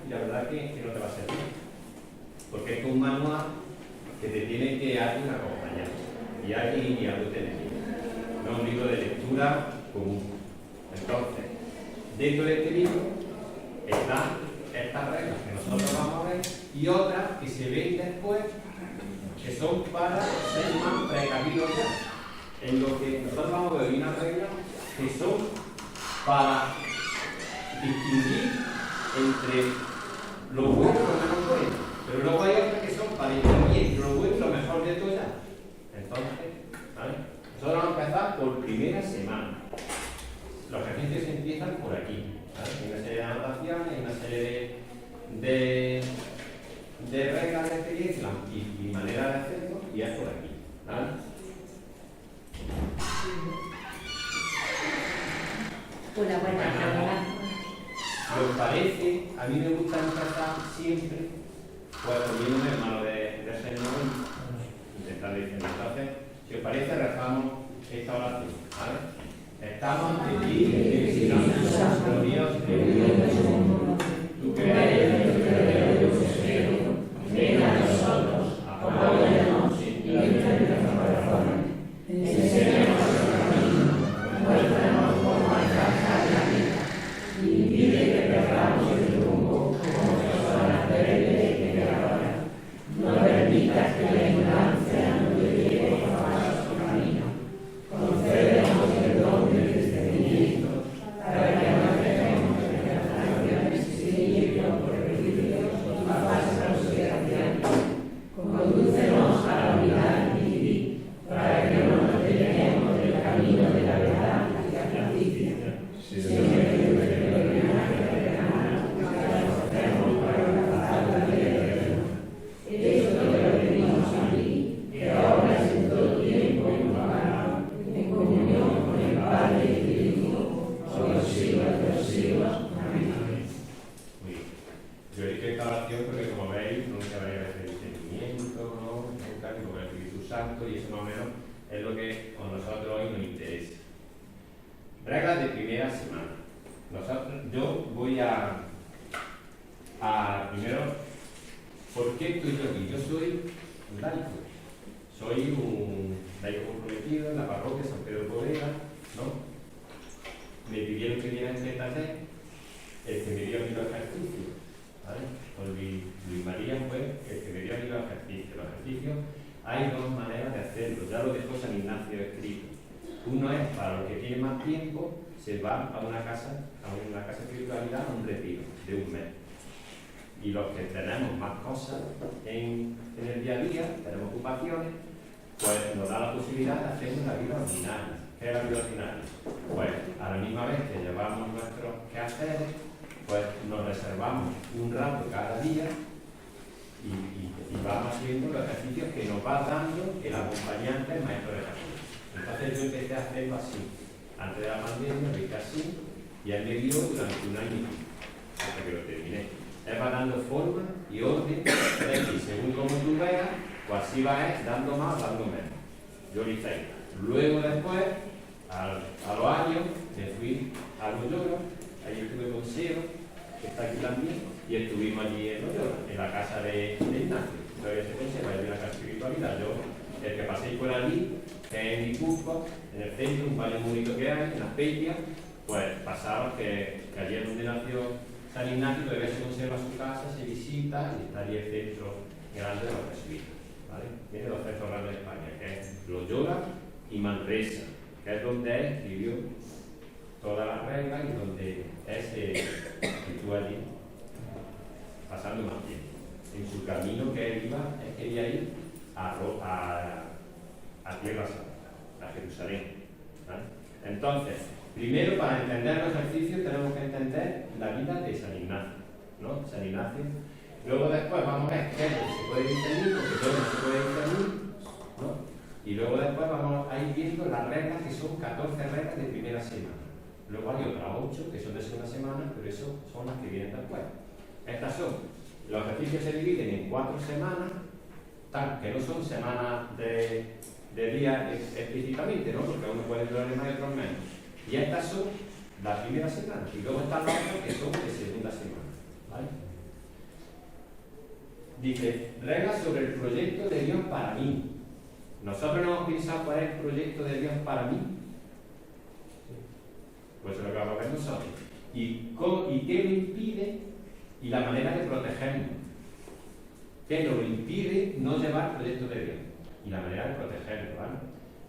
y la verdad que no te va a servir. Porque es un manual que te tiene que alguien acompañar y alguien guiándote en el libro. No es un libro de lectura común. Entonces, dentro de este libro están estas reglas que nosotros vamos a ver y otras que se ven después, que son para ser más precavidos ya. En lo que nosotros vamos a ver unas reglas que son para distinguir entre lo bueno y lo menos bueno. Pero luego hay otras que son para distinguir lo bueno y lo mejor de todo ya. Entonces, ¿vale? Nosotros vamos a empezar por primera semana. Los ejercicios empiezan por aquí. ¿Vale? Hay una serie de anotaciones, hay una serie de reglas de experiencia y manera de hacerlo, y es por aquí. ¿Vale? Una buena regla. Si os parece, a mí me gusta empezar siempre, pues poniéndome en mano de Señor, intentar diciendo. Entonces, si os parece, rezamos esta oración. ¿Vale? Estamos ante ti, Espíritu Santo Dios, tú que eres el verdadero consejero, ven a nosotros, apóyanos y nuestro corazón. Enséñanos el camino, muéstranos cómo alcanzar la vida, y impide que perdamos el rumbo como personas rebeldes que ahora. No permitas que la ignorancia nos lleve por falso camino. Concédenos el don del discernimiento para que no dejemos de tentaciones y seguir por prejuicios y falsas consideraciones. Condúcenos a la unidad y vivir para que no nos desviemos del camino de la verdad y la justicia. Siempre que nuestro peregrinaje terrenal nos esforcemos para alcanzar la vida eterna. Esto te lo pedimos a ti, que obras en todo tiempo y lugar, en comunión con el Padre y el Hijo, por los siglos de los siglos. Amén. Muy bien. Yo he dicho esta oración porque, como veis, nunca va a haber discernimiento, ¿no? Nunca, ni con el Espíritu Santo, y eso más o menos es lo que a nosotros hoy nos interesa. Reglas de primera semana. Yo voy a primero, ¿por qué estoy yo aquí? Yo soy un laico. Soy un laico comprometido en la parroquia San Pedro de Poveda, ¿no? Me pidieron que diera en ZT el que me dio a mí los ejercicios, ¿vale? Con Luis María fue el que me dio a mí los ejercicios. Los ejercicios hay dos maneras de hacerlo, ya lo dejó San Ignacio escrito. Uno es para los que tienen más tiempo, se van a una casa de espiritualidad, a un retiro de un mes. Y los que tenemos más cosas en el día a día, tenemos ocupaciones, pues nos da la posibilidad de hacer una vida ordinaria. ¿Qué es la vida ordinaria? Pues a la misma vez que llevamos nuestros quehaceres, pues nos reservamos un rato cada día y vamos haciendo los ejercicios que nos va dando el acompañante, el maestro de Jesús. Entonces yo empecé a hacerlo así. Antes de la pandemia lo hice así y él me dio durante un año y pico, hasta que lo terminé. Él va dando forma y orden, y según como tú veas, pues así va dando más, dando menos. Yo lo hice ahí. Luego después, a los años, me fui a Loyola, ahí estuve con Seo, que está aquí también, y estuvimos allí en Loyola, en la casa de Ignacio. Todavía se conserva, hay una casa de espiritualidad. Yo, el que paséis por allí, que es en Guipúzcoa, en el centro, un valle muy bonito que hay, en las Peias, pues pasaros que allí es donde nació San Ignacio, todavía se conserva su casa, se visita y está allí el centro grande de los jesuitas, ¿vale? Tiene los centros grandes de España, que es Loyola y Manresa, que es donde él escribió todas las reglas y donde él se estuvo allí pasando más tiempo. En su camino que él iba, él quería ir a Tierra Santa, a Jerusalén, ¿vale? Entonces, primero, para entender los ejercicios tenemos que entender la vida de San Ignacio, ¿no? San Ignacio. Luego después vamos a ver qué es lo que se puede discernir, porque todo no se puede discernir, ¿no? Y luego después vamos a ir viendo las reglas, que son 14 reglas de primera semana. Luego hay otras 8 que son de segunda semana, pero esas son las que vienen después. Estas son, los ejercicios se dividen en 4 semanas, que no son semanas de día específicamente, ¿no? Porque uno puede durar más y otros menos. Y estas son las primeras semanas, y luego están las otras que son de segunda semana, ¿vale? dice, reglas sobre el proyecto de Dios para mí. ¿Nosotros no hemos pensado cuál es el proyecto de Dios para mí? Pues eso es lo que vamos a ver nosotros. ¿Y qué lo impide? Y la manera de protegernos. ¿Qué nos impide no llevar el proyecto de Dios? Y la manera de protegernos, ¿vale?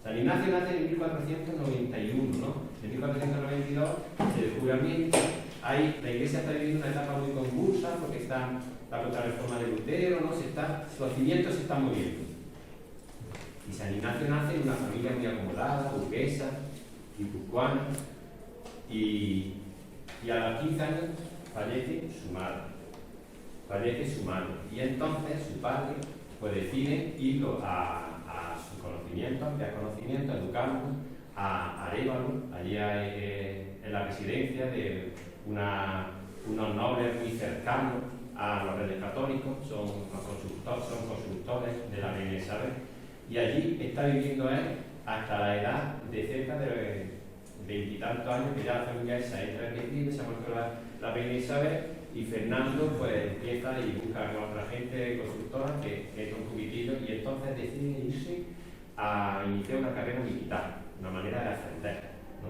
San Ignacio nace en 1491, ¿no? En 1492 se descubre América. La Iglesia está viviendo una etapa muy convulsa porque está la contrarreforma de Lutero, ¿no? Los cimientos se están moviendo. Y San Ignacio nace en una familia muy acomodada, burguesa, guipuzcoana, y a los 15 años fallece su madre. Y entonces su padre pues decide irlo a sus conocimientos, ampliar conocimientos, educarlo, a Arévalo, allí en la residencia de unos nobles muy cercanos a los reyes católicos, son consultores de la reina Isabel, y allí está viviendo él hasta la edad de cerca de 20 y tantos años, que ya la familia esa entra en declive, se ha muerto la reina Isabel, y Fernando pues empieza y busca con otra gente consultora que entra un poquitillo, y entonces decide irse a iniciar una carrera militar, una manera de ascender, ¿no?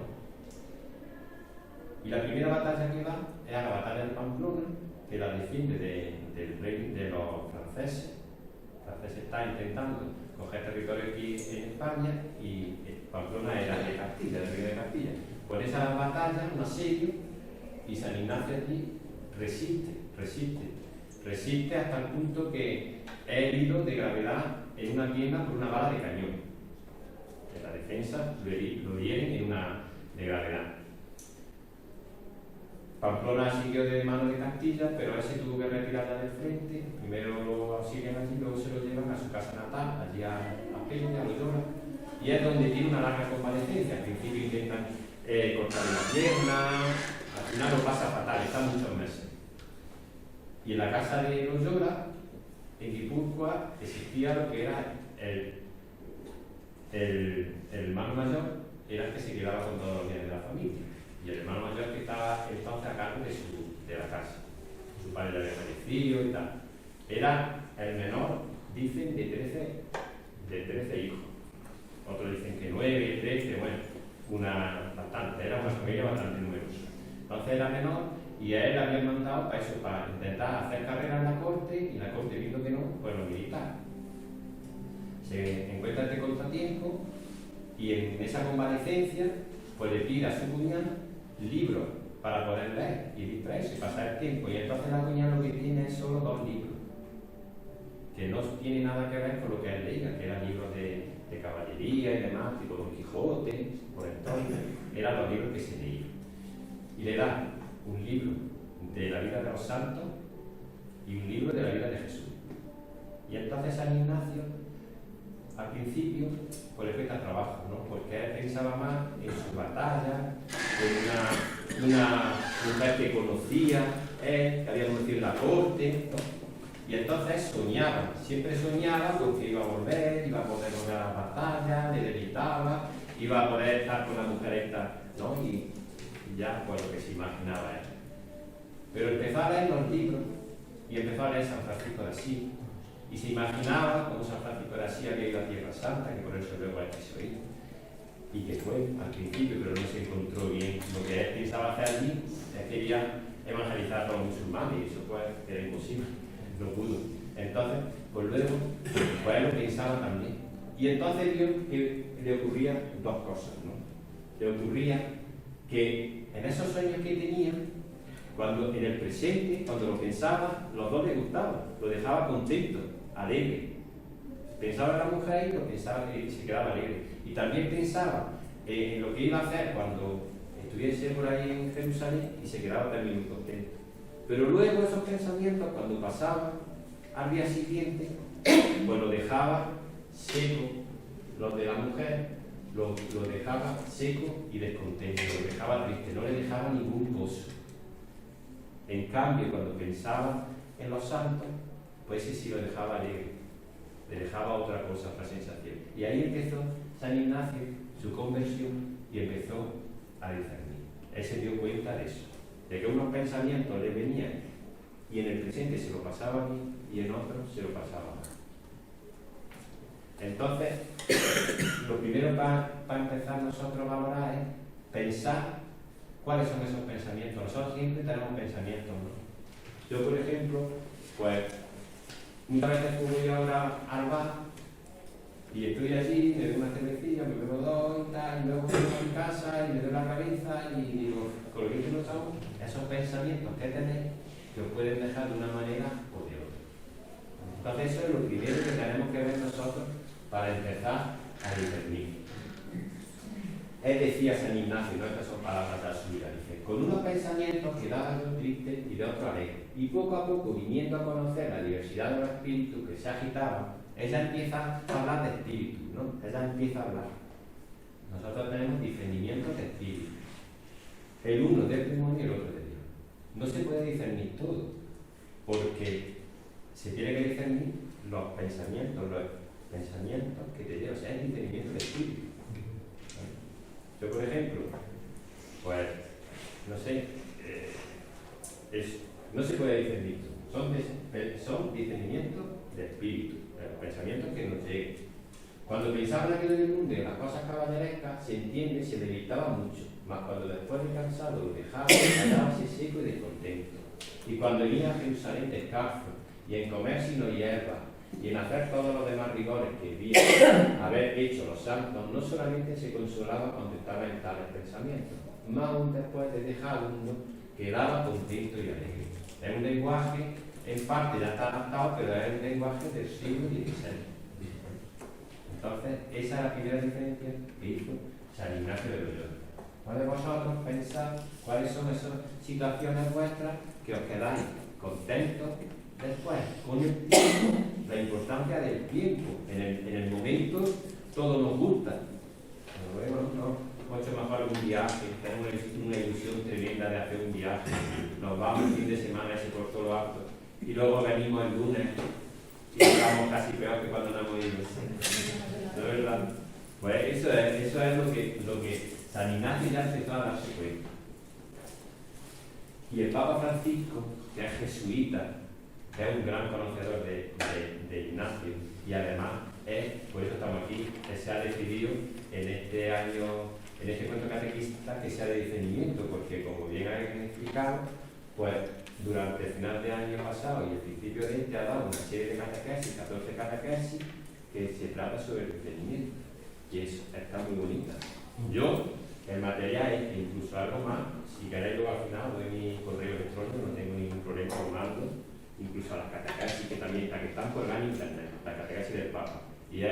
Y la primera batalla que va es a la batalla de Pamplona, que la defiende de los franceses. Los franceses están intentando coger territorio aquí en España, y Pamplona era de Castilla, del reino de Castilla. Por esa batalla, un asedio, y San Ignacio aquí resiste hasta el punto que es herido de gravedad en una pierna por una bala de cañón. En la defensa lo hieren en una de gravedad. Pamplona siguió de mano de Castilla, pero él se tuvo que retirar ya del frente. Primero lo auxilian allí, luego se lo llevan a su casa natal, allí a Peña, a Loyola, y es donde tiene una larga convalecencia. Al principio intentan cortarle la pierna, al final lo pasa fatal, está muchos meses. Y en la casa de Loyola, en Guipúzcoa, existía lo que era el hermano mayor, era el que se quedaba con todos los bienes de la familia. Y el hermano mayor que estaba entonces a cargo de la casa. Su padre le había fallecido y tal. Era el menor, dicen, de 13 hijos. Otros dicen que 9, 13, bueno, era una familia bastante numerosa. Entonces era menor, y a él le habían mandado para eso, para intentar hacer carrera en la corte, y la corte, viendo que no, pues lo militar. Se encuentra este contratiempo, y en esa convalecencia pues le pide a su cuñado libros para poder leer y distraerse, pasar el tiempo, y entonces la cuñada lo que tiene es solo 2 libros, que no tiene nada que ver con lo que él leía, que eran libros de caballería y demás, tipo Don Quijote, por entonces, eran los libros que se leían. Y le da un libro de la vida de los santos y un libro de la vida de Jesús. Y entonces San Ignacio, al principio, pues le cuesta trabajo, ¿no? Porque él pensaba más en su batalla, en una mujer que conocía, que había conocido en la corte, ¿no? Y entonces soñaba, siempre soñaba con que iba a volver a poder volver a la batalla, le deleitaba, iba a poder estar con la mujer esta, ¿no? Y ya, pues lo que se imaginaba él. Pero empezó a leer los libros, y empezó a leer San Francisco de Asís, y se imaginaba cómo San Francisco de Asís había ido a Tierra Santa, que por eso luego él quiso ir, y que fue al principio, pero no se encontró bien. Lo que él pensaba hacer allí es que quería evangelizar a todos los musulmanes, y eso pues era imposible, no pudo. Entonces, pues luego, pues él lo pensaba también. Y entonces vio que le ocurrían 2 cosas, ¿no? Le ocurría que en esos sueños que tenía, cuando en el presente, cuando lo pensaba, los 2 le gustaban, lo dejaba contento, alegre. Pensaba en la mujer y lo pensaba que se quedaba alegre. Y también pensaba en lo que iba a hacer cuando estuviese por ahí en Jerusalén, y se quedaba también muy contento. Pero luego esos pensamientos, cuando pasaban al día siguiente, pues lo dejaba seco, los de la mujer, lo dejaba seco y descontento, lo dejaba triste, no le dejaba ningún gozo. En cambio, cuando pensaba en los santos, pues ese sí lo dejaba alegre, le dejaba otra cosa, otra sensación. Y ahí empezó San Ignacio su conversión y empezó a discernir. Él se dio cuenta de eso, de que unos pensamientos le venían y en el presente se lo pasaba a mí y en otro se lo pasaba a mí. Entonces, lo primero para empezar nosotros a valorar es pensar cuáles son esos pensamientos. Nosotros siempre tenemos pensamientos, ¿no? Yo, por ejemplo, pues muchas veces voy ahora al bar y estoy allí, me bebo una cervecilla, me bebo dos y tal, y luego voy a mi casa y me doy la cabeza y digo, con lo que no estamos, esos pensamientos que tenéis que os pueden dejar de una manera o de otra. Entonces eso es lo primero que tenemos que ver nosotros para empezar a discernir. Él decía San Ignacio, no estas son palabras de su vida, dice, con unos pensamientos que daban algo triste y de otro alegre, y poco a poco viniendo a conocer la diversidad de los espíritus que se agitaban, ella empieza a hablar de espíritus, ¿no? Ella empieza a hablar. Nosotros tenemos discernimientos de espíritus. El uno del demonio y el otro de Dios. No se puede discernir todo, porque se tiene que discernir los pensamientos que te llevan, o sea, el discernimiento de espíritu. Yo, por ejemplo, pues, no sé, no se puede discernir todo. Son discernimientos de espíritu, pensamientos que nos lleguen. Cuando pensaba en aquello del mundo y en las cosas caballerescas, se entiende, se debilitaba mucho, mas cuando después de cansado lo dejaba, hallábase seco y descontento. Y cuando venía a Jerusalén descalzo, y en comer sino hierba, y en hacer todos los demás rigores que debían haber hecho los santos, no solamente se consolaba cuando estaba en tales pensamientos, más aún después de dejar al mundo, quedaba contento y alegre. Es un lenguaje, en parte ya está adaptado, pero es un lenguaje del siglo XVI. Entonces, esa es la primera diferencia que hizo San Ignacio de Loyola. ¿Cuál de vosotros pensáis cuáles son esas situaciones vuestras que os quedáis contentos después, con el tiempo, la importancia del tiempo? En el momento todo nos gusta. Luego mucho mejor un viaje, tenemos una ilusión tremenda de hacer un viaje, nos vamos el fin de semana ese por todo lo alto y luego venimos el lunes y estamos casi peor que cuando no hemos ido. ¿No es verdad? Pues eso es lo que San Ignacio ya empezó a darse cuenta. Y el Papa Francisco, que es jesuita, es un gran conocedor de Ignacio y además por eso estamos aquí, él se ha decidido en este año, en este cuento catequista, que sea de discernimiento, porque como bien ha explicado, pues durante el final de año pasado y el principio de este ha dado una serie de catequesis, 14 catequesis, que se trata sobre el discernimiento, y eso está muy bonita. Yo, el material es incluso algo más, si queréis luego al final doy mi correo electrónico, no tengo ningún problema con mando, incluso a las catequesis que también están por el internet, las catequesis del Papa, y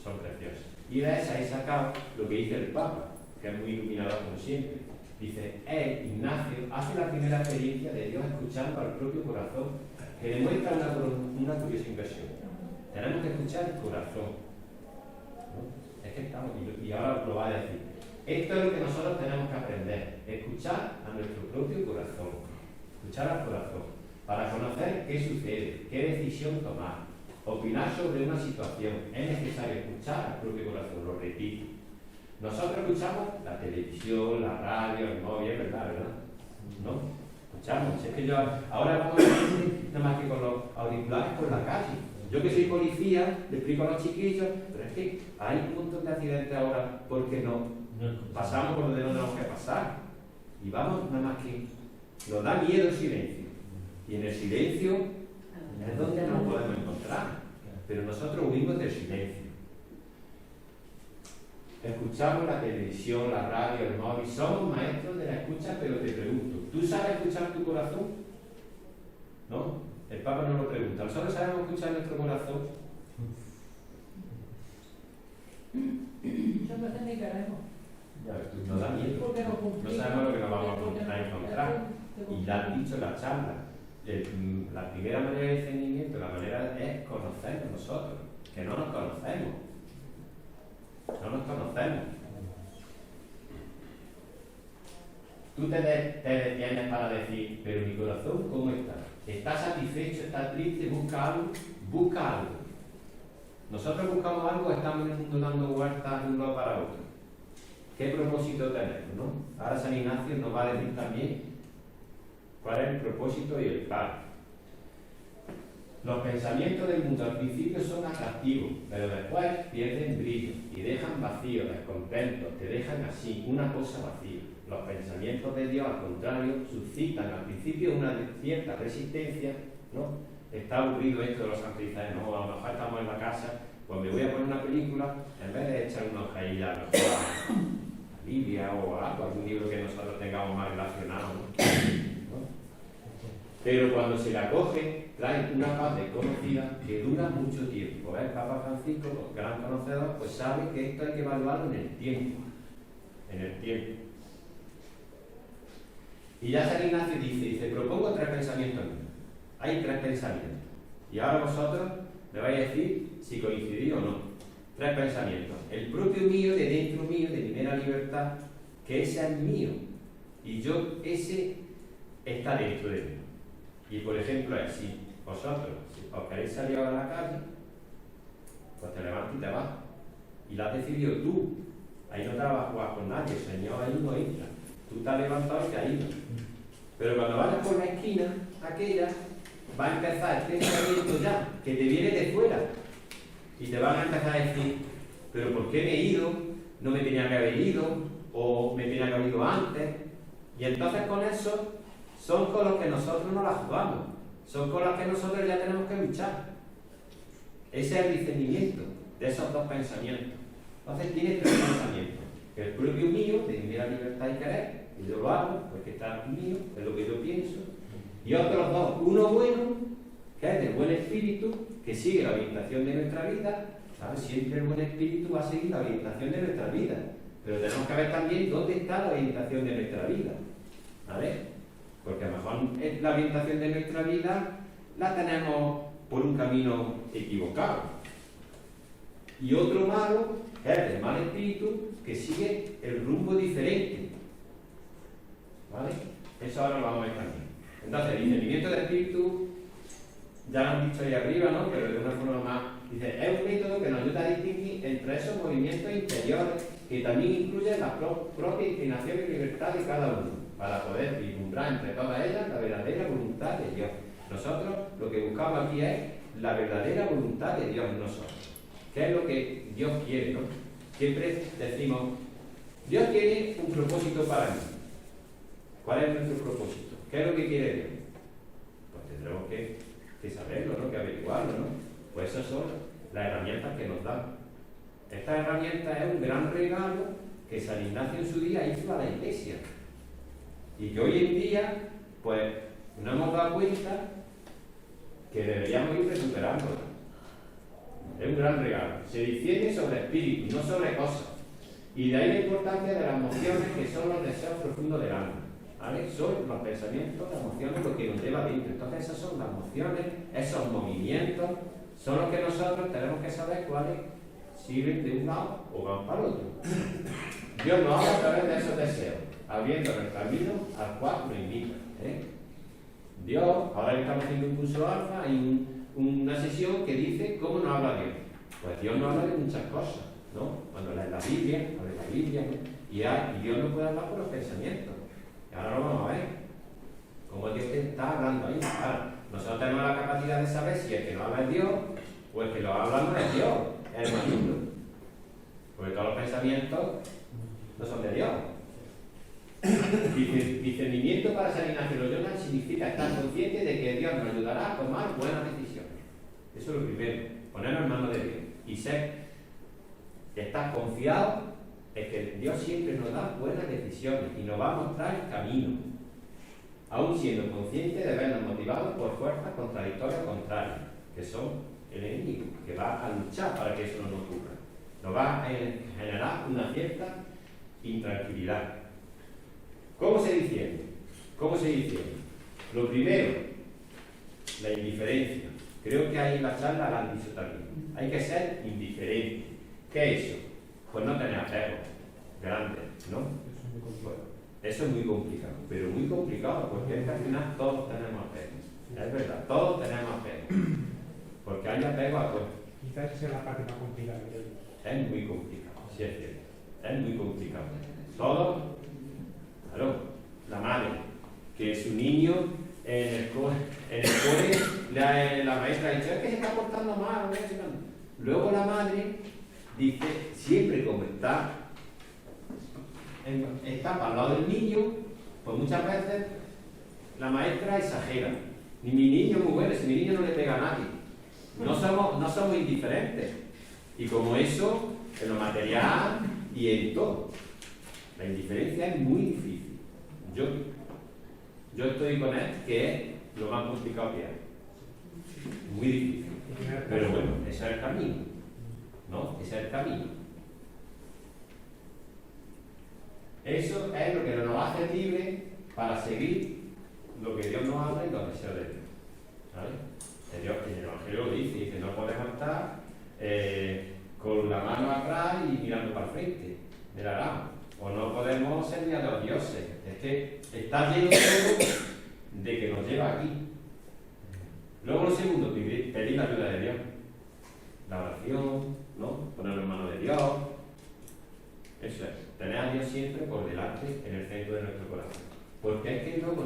son preciosas. Y de esa he sacado lo que dice el Papa, que es muy iluminador como siempre. Dice, Ignacio hace la primera experiencia de Dios escuchando al propio corazón, que demuestra una curiosa inversión. Tenemos que escuchar el corazón, ¿no? Es que estamos, y ahora lo va a decir. Esto es lo que nosotros tenemos que aprender, escuchar a nuestro propio corazón, escuchar al corazón, para conocer qué sucede, qué decisión tomar, opinar sobre una situación. Es necesario escuchar al propio corazón, lo repito. Nosotros escuchamos la televisión, la radio, el móvil, es verdad, ¿verdad? ¿No? Escuchamos. Es que yo ahora vamos a decir nada más que con los auriculares por la calle. Yo que soy policía, le explico a los chiquillos, pero es que hay un montón de accidentes ahora porque no pasamos por donde no tenemos que pasar. Y vamos nada más que nos da miedo el silencio. Y en el silencio es donde nos podemos encontrar. Pero nosotros huimos del silencio. Escuchamos la televisión, la radio, el móvil. Somos maestros de la escucha, pero te pregunto, ¿tú sabes escuchar tu corazón? ¿No? El Papa nos lo pregunta. ¿Nosotros sabemos escuchar nuestro corazón? Muchas veces ni queremos. Ya ves, nos da miedo. No sabemos lo que nos vamos a encontrar. Y ya han dicho en la charla. La primera manera de discernimiento, la manera es conocernos nosotros, que no nos conocemos. No nos conocemos. Tú te detienes para decir, pero mi corazón, ¿cómo está? ¿Está satisfecho? ¿Está triste? ¿Busca algo? Busca algo. Nosotros buscamos algo o estamos en el mundo dando vueltas de un lado para otro. ¿Qué propósito tenemos, no? Ahora San Ignacio nos va a decir también cuál es el propósito y el plan. Los pensamientos del mundo al principio son atractivos, pero después pierden brillo y dejan vacío, descontentos, te dejan así, una cosa vacía. Los pensamientos de Dios, al contrario, suscitan al principio una cierta resistencia, ¿no? Está aburrido esto de los sancristales, no, a lo mejor estamos en la casa, pues me voy a poner una película, en vez de echar una ojeilla a la Biblia o a algún libro que nosotros tengamos más relacionado, ¿no? Pero cuando se la coge, trae una paz desconocida que dura mucho tiempo. El Papa Francisco, gran conocedor, pues sabe que esto hay que evaluarlo en el tiempo. En el tiempo. Y ya San Ignacio dice, propongo 3 pensamientos míos. Hay 3 pensamientos. Y ahora vosotros me vais a decir si coincidís o no. 3 pensamientos. El propio mío, de dentro mío, de mi mera libertad, que ese es mío. Y yo, ese está dentro de mí. Y por ejemplo es, si vosotros, si os queréis salir ahora a la calle, pues te levantas y te vas. Y lo has decidido tú. Ahí no te vas a jugar con nadie, el Señor ahí no entra. Tú te has levantado y te has ido. Pero cuando vayas por la esquina, aquella, va a empezar el pensamiento ya, que te viene de fuera. Y te van a empezar a decir, pero ¿por qué me he ido? No me tenía que haber ido, o me tenía que haber ido antes. Y entonces con eso son con los que nosotros no la jugamos, son con los que nosotros ya tenemos que luchar. Ese es el discernimiento de esos 2 pensamientos. Entonces tiene 3 pensamientos. El propio mío, de mi mera libertad y querer, y yo lo hago porque está mío, es lo que yo pienso. Y otros 2, uno bueno, que es del buen espíritu, que sigue la orientación de nuestra vida. ¿Sabes? Siempre el buen espíritu va a seguir la orientación de nuestra vida. Pero tenemos que ver también dónde está la orientación de nuestra vida. ¿Vale? Porque a lo mejor la orientación de nuestra vida la tenemos por un camino equivocado. Y otro malo es el mal espíritu que sigue el rumbo diferente. ¿Vale? Eso ahora lo vamos a ver también. Entonces, el discernimiento del espíritu, ya lo han dicho ahí arriba, ¿no? Pero de una forma más. Dice, es un método que nos ayuda a distinguir entre esos movimientos interiores que también incluyen la propia inclinación y libertad de cada uno, para poder vislumbrar entre todas ellas la verdadera voluntad de Dios. Nosotros lo que buscamos aquí es la verdadera voluntad de Dios en nosotros. ¿Qué es lo que Dios quiere, no? Siempre decimos, Dios tiene un propósito para mí. ¿Cuál es nuestro propósito? ¿Qué es lo que quiere Dios? Pues tendremos que saberlo, ¿no? Que averiguarlo, ¿no? Pues esas son las herramientas que nos dan. Esta herramienta es un gran regalo que San Ignacio en su día hizo a la Iglesia. Y que hoy en día, pues, no hemos dado cuenta que deberíamos ir recuperándola. Es un gran regalo. Se discierne sobre espíritu, no sobre cosas. Y de ahí la importancia de las emociones, que son los deseos profundos del alma. ¿Vale? Son los pensamientos, las emociones, lo que nos lleva dentro. Entonces esas son las emociones, esos movimientos, son los que nosotros tenemos que saber cuáles sirven de un lado o van para el otro. Dios nos habla a través de esos deseos, abriendo el camino al cual nos invita. Dios, ahora estamos haciendo un curso alfa, hay una sesión que dice cómo nos habla Dios. Pues Dios nos habla de muchas cosas, ¿no? Cuando lees la Biblia, ¿no? Y Dios nos puede hablar por los pensamientos. Y ahora lo vamos a ver. Cómo Dios te está hablando ahí. Claro, nosotros tenemos la capacidad de saber si el que nos habla es Dios o el que nos habla no es Dios, es el maligno. Porque todos los pensamientos no son de Dios. Discernimiento para San Ignacio de Loyola significa estar consciente de que Dios nos ayudará a tomar buenas decisiones. Eso es lo primero, ponernos en manos de Dios. Y ser que estás confiado en que Dios siempre nos da buenas decisiones y nos va a mostrar el camino, aún siendo consciente de vernos motivados por fuerzas contradictorias contrarias, que son el enemigo, que va a luchar para que eso no nos ocurra. Nos va a generar una cierta intranquilidad. ¿Cómo se discierne? ¿Cómo se discierne? Lo primero, la indiferencia. Creo que ahí en la charla la han dicho también. Hay que ser indiferente. ¿Qué es eso? Pues no tener apego grande, ¿no? Bueno, eso es muy complicado, pero muy complicado, porque es que al final todos tenemos apego. Es verdad, todos tenemos apego. Porque hay apego a todo. Quizás esa es la parte más complicada. Es muy complicado, sí es cierto. Es muy complicado. Todos, claro, la madre, que su niño en el cole la maestra ha dicho, es que se está portando mal, ¿no? Luego la madre dice, siempre como está para el lado del niño, pues muchas veces la maestra exagera. Ni mi niño es muy bueno, si mi niño no le pega a nadie. No somos indiferentes. Y como eso, en lo material y en todo. La indiferencia es muy difícil. Yo estoy con él, que es lo más complicado que hay. Muy difícil. Pero bueno, ese es el camino. ¿No? Ese es el camino. Eso es lo que nos hace libres para seguir lo que Dios nos habla y los deseos de Dios. ¿Vale? Dios en el Evangelio lo dice no podemos estar con la mano atrás y mirando para el frente de la rama. O no podemos servir a los dioses. Es que está lleno todo de que nos lleva aquí. Luego lo segundo, pedir la ayuda de Dios. La oración, ¿no? Ponerlo en manos de Dios. Eso es, tener a Dios siempre por delante en el centro de nuestro corazón. Porque es que luego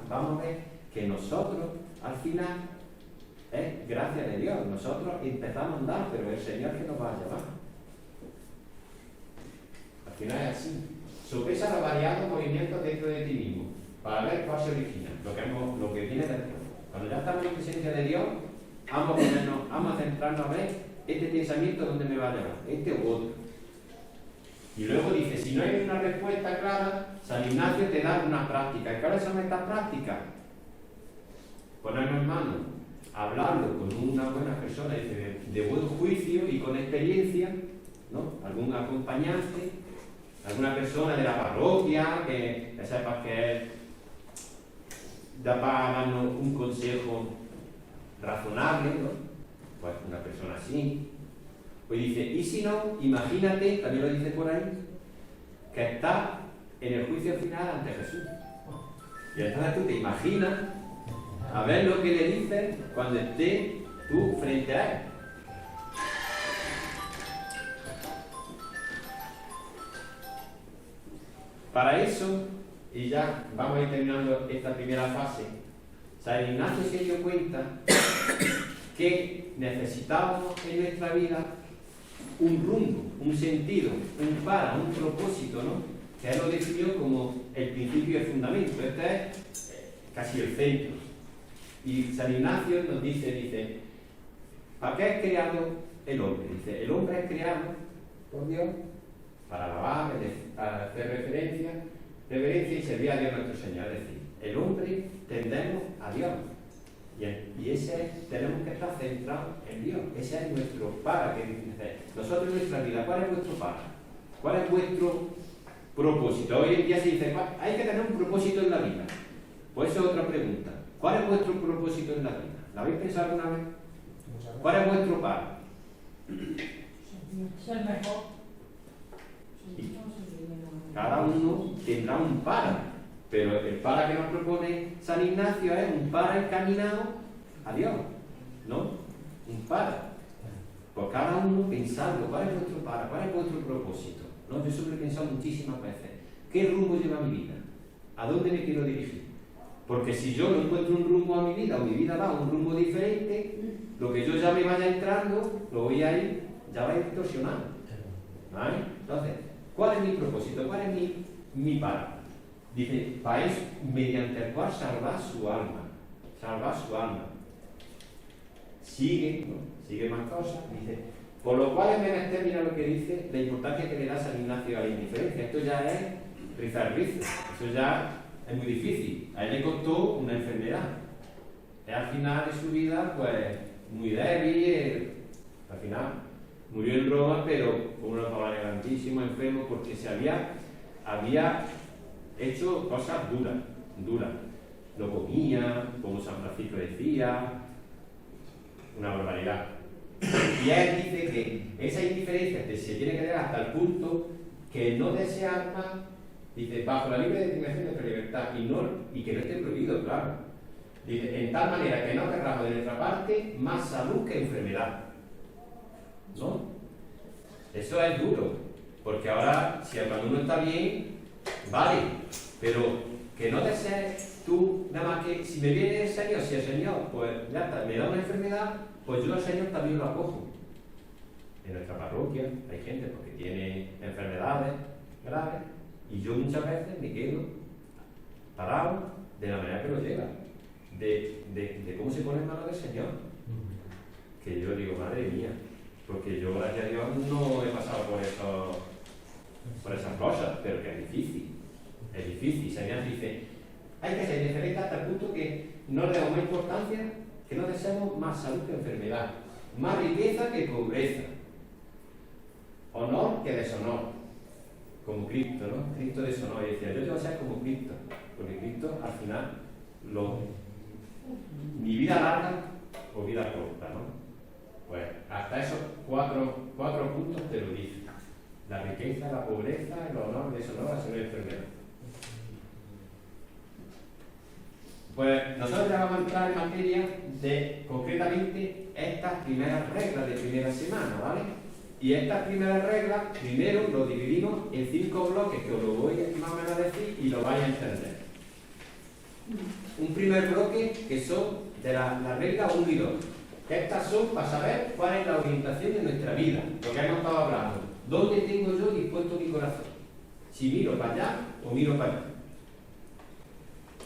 vamos a ver que nosotros, al final, es gracia de Dios. Nosotros empezamos a andar, pero el Señor que nos va a llevar. Al final es así. Sopesa los variados movimientos dentro de ti mismo, para ver cuál se origina, lo que viene después. Cuando ya estamos en presencia de Dios, vamos a centrarnos a ver este pensamiento dónde me va a llevar, este u otro. Y luego dice, si no hay una respuesta clara, San Ignacio te da una práctica. ¿Y cuáles son estas prácticas? Ponernos en mano, hablarlo con una buena persona de buen juicio y con experiencia, ¿no? Algún acompañante, alguna persona de la parroquia que sepas que da para darnos un consejo razonable, ¿no? Pues una persona así. Pues dice, y si no, imagínate, también lo dice por ahí, que está en el juicio final ante Jesús. Y entonces tú te imaginas a ver lo que le dices cuando estés tú frente a él. Para eso, y ya vamos a ir terminando esta primera fase, San Ignacio se dio cuenta que necesitábamos en nuestra vida un rumbo, un sentido, un un propósito, ¿no? Que él lo definió como el principio y el fundamento. Este es casi el centro. Y San Ignacio nos dice, ¿para qué es creado el hombre? Dice, el hombre es creado por Dios para alabar, para hacer reverencia y servir a Dios nuestro Señor. Es decir, el hombre tendemos a Dios. Y tenemos que estar centrados en Dios. Ese es nuestro para. Nosotros en nuestra vida, ¿cuál es vuestro para? ¿Cuál es vuestro propósito? Hoy en día se dice, hay que tener un propósito en la vida. Pues esa es otra pregunta. ¿Cuál es vuestro propósito en la vida? ¿La habéis pensado alguna vez? ¿Cuál es vuestro para? Ser mejor. Cada uno tendrá un para. Pero el para que nos propone San Ignacio es un para encaminado a Dios, ¿no? Un para. Por cada uno pensarlo, ¿cuál es vuestro para? ¿Cuál es vuestro propósito? ¿No? Yo siempre he pensado muchísimas veces, ¿qué rumbo lleva mi vida? ¿A dónde me quiero dirigir? Porque si yo no encuentro un rumbo a mi vida, o mi vida va a un rumbo diferente, lo que yo ya me vaya entrando, lo voy a ir, ya va a ir distorsionando. ¿Vale? Entonces, ¿cuál es mi propósito? ¿Cuál es mi para? Dice, para eso, mediante el cual salvar su alma. Salvar su alma. Sigue, ¿no? Sigue más cosas. Dice, por lo cual es menester, mira lo que dice, la importancia que le da San Ignacio a la indiferencia. Esto ya es rizar rizos. Eso ya es muy difícil. A él le costó una enfermedad. Y al final de su vida, pues, muy débil. Al final, murió en Roma, pero con unos dolores grandísimos, enfermo, porque se había hecho cosas duras. No comía, como San Francisco decía, una barbaridad. Y él dice que esa indiferencia se tiene que dar hasta el punto que no desea más, dice, bajo la libre determinación de nuestra libertad, y que no esté prohibido, claro. Dice, en tal manera que no querramos de nuestra parte más salud que enfermedad. ¿No? Eso es duro, porque ahora, si cuando uno está bien, vale, pero que no desees tú, nada más que si me viene el Señor, si el Señor, pues ya está, me da una enfermedad, pues yo al Señor también lo acojo. En nuestra parroquia hay gente porque tiene enfermedades graves y yo muchas veces me quedo parado de la manera que lo lleva, de cómo se pone en manos del Señor. Que yo digo, madre mía, porque yo, gracias a Dios, no he pasado por esas cosas, pero que es difícil. Es difícil. Y Señor dice, hay que ser diferente hasta el punto que no le damos más importancia, que no deseamos más salud que enfermedad, más riqueza que pobreza, honor que deshonor, como Cristo, ¿no? Cristo deshonor. Y decía, yo quiero ser como Cristo, porque Cristo al final, ni vida larga o vida corta, ¿no? Pues hasta esos cuatro puntos te lo dice. La riqueza, la pobreza, el honor, el deshonor, la salud y la enfermedad. Pues nosotros ya vamos a entrar en materia de, concretamente, estas primeras reglas de primera semana, ¿vale? Y estas primeras reglas, primero lo dividimos en 5 bloques, que os lo voy más o menos a decir y lo vais a entender. Un primer bloque que son de las reglas 1 y 2. Estas son para saber cuál es la orientación de nuestra vida, lo que hemos estado hablando. ¿Dónde tengo yo dispuesto mi corazón? Si miro para allá o miro para allá.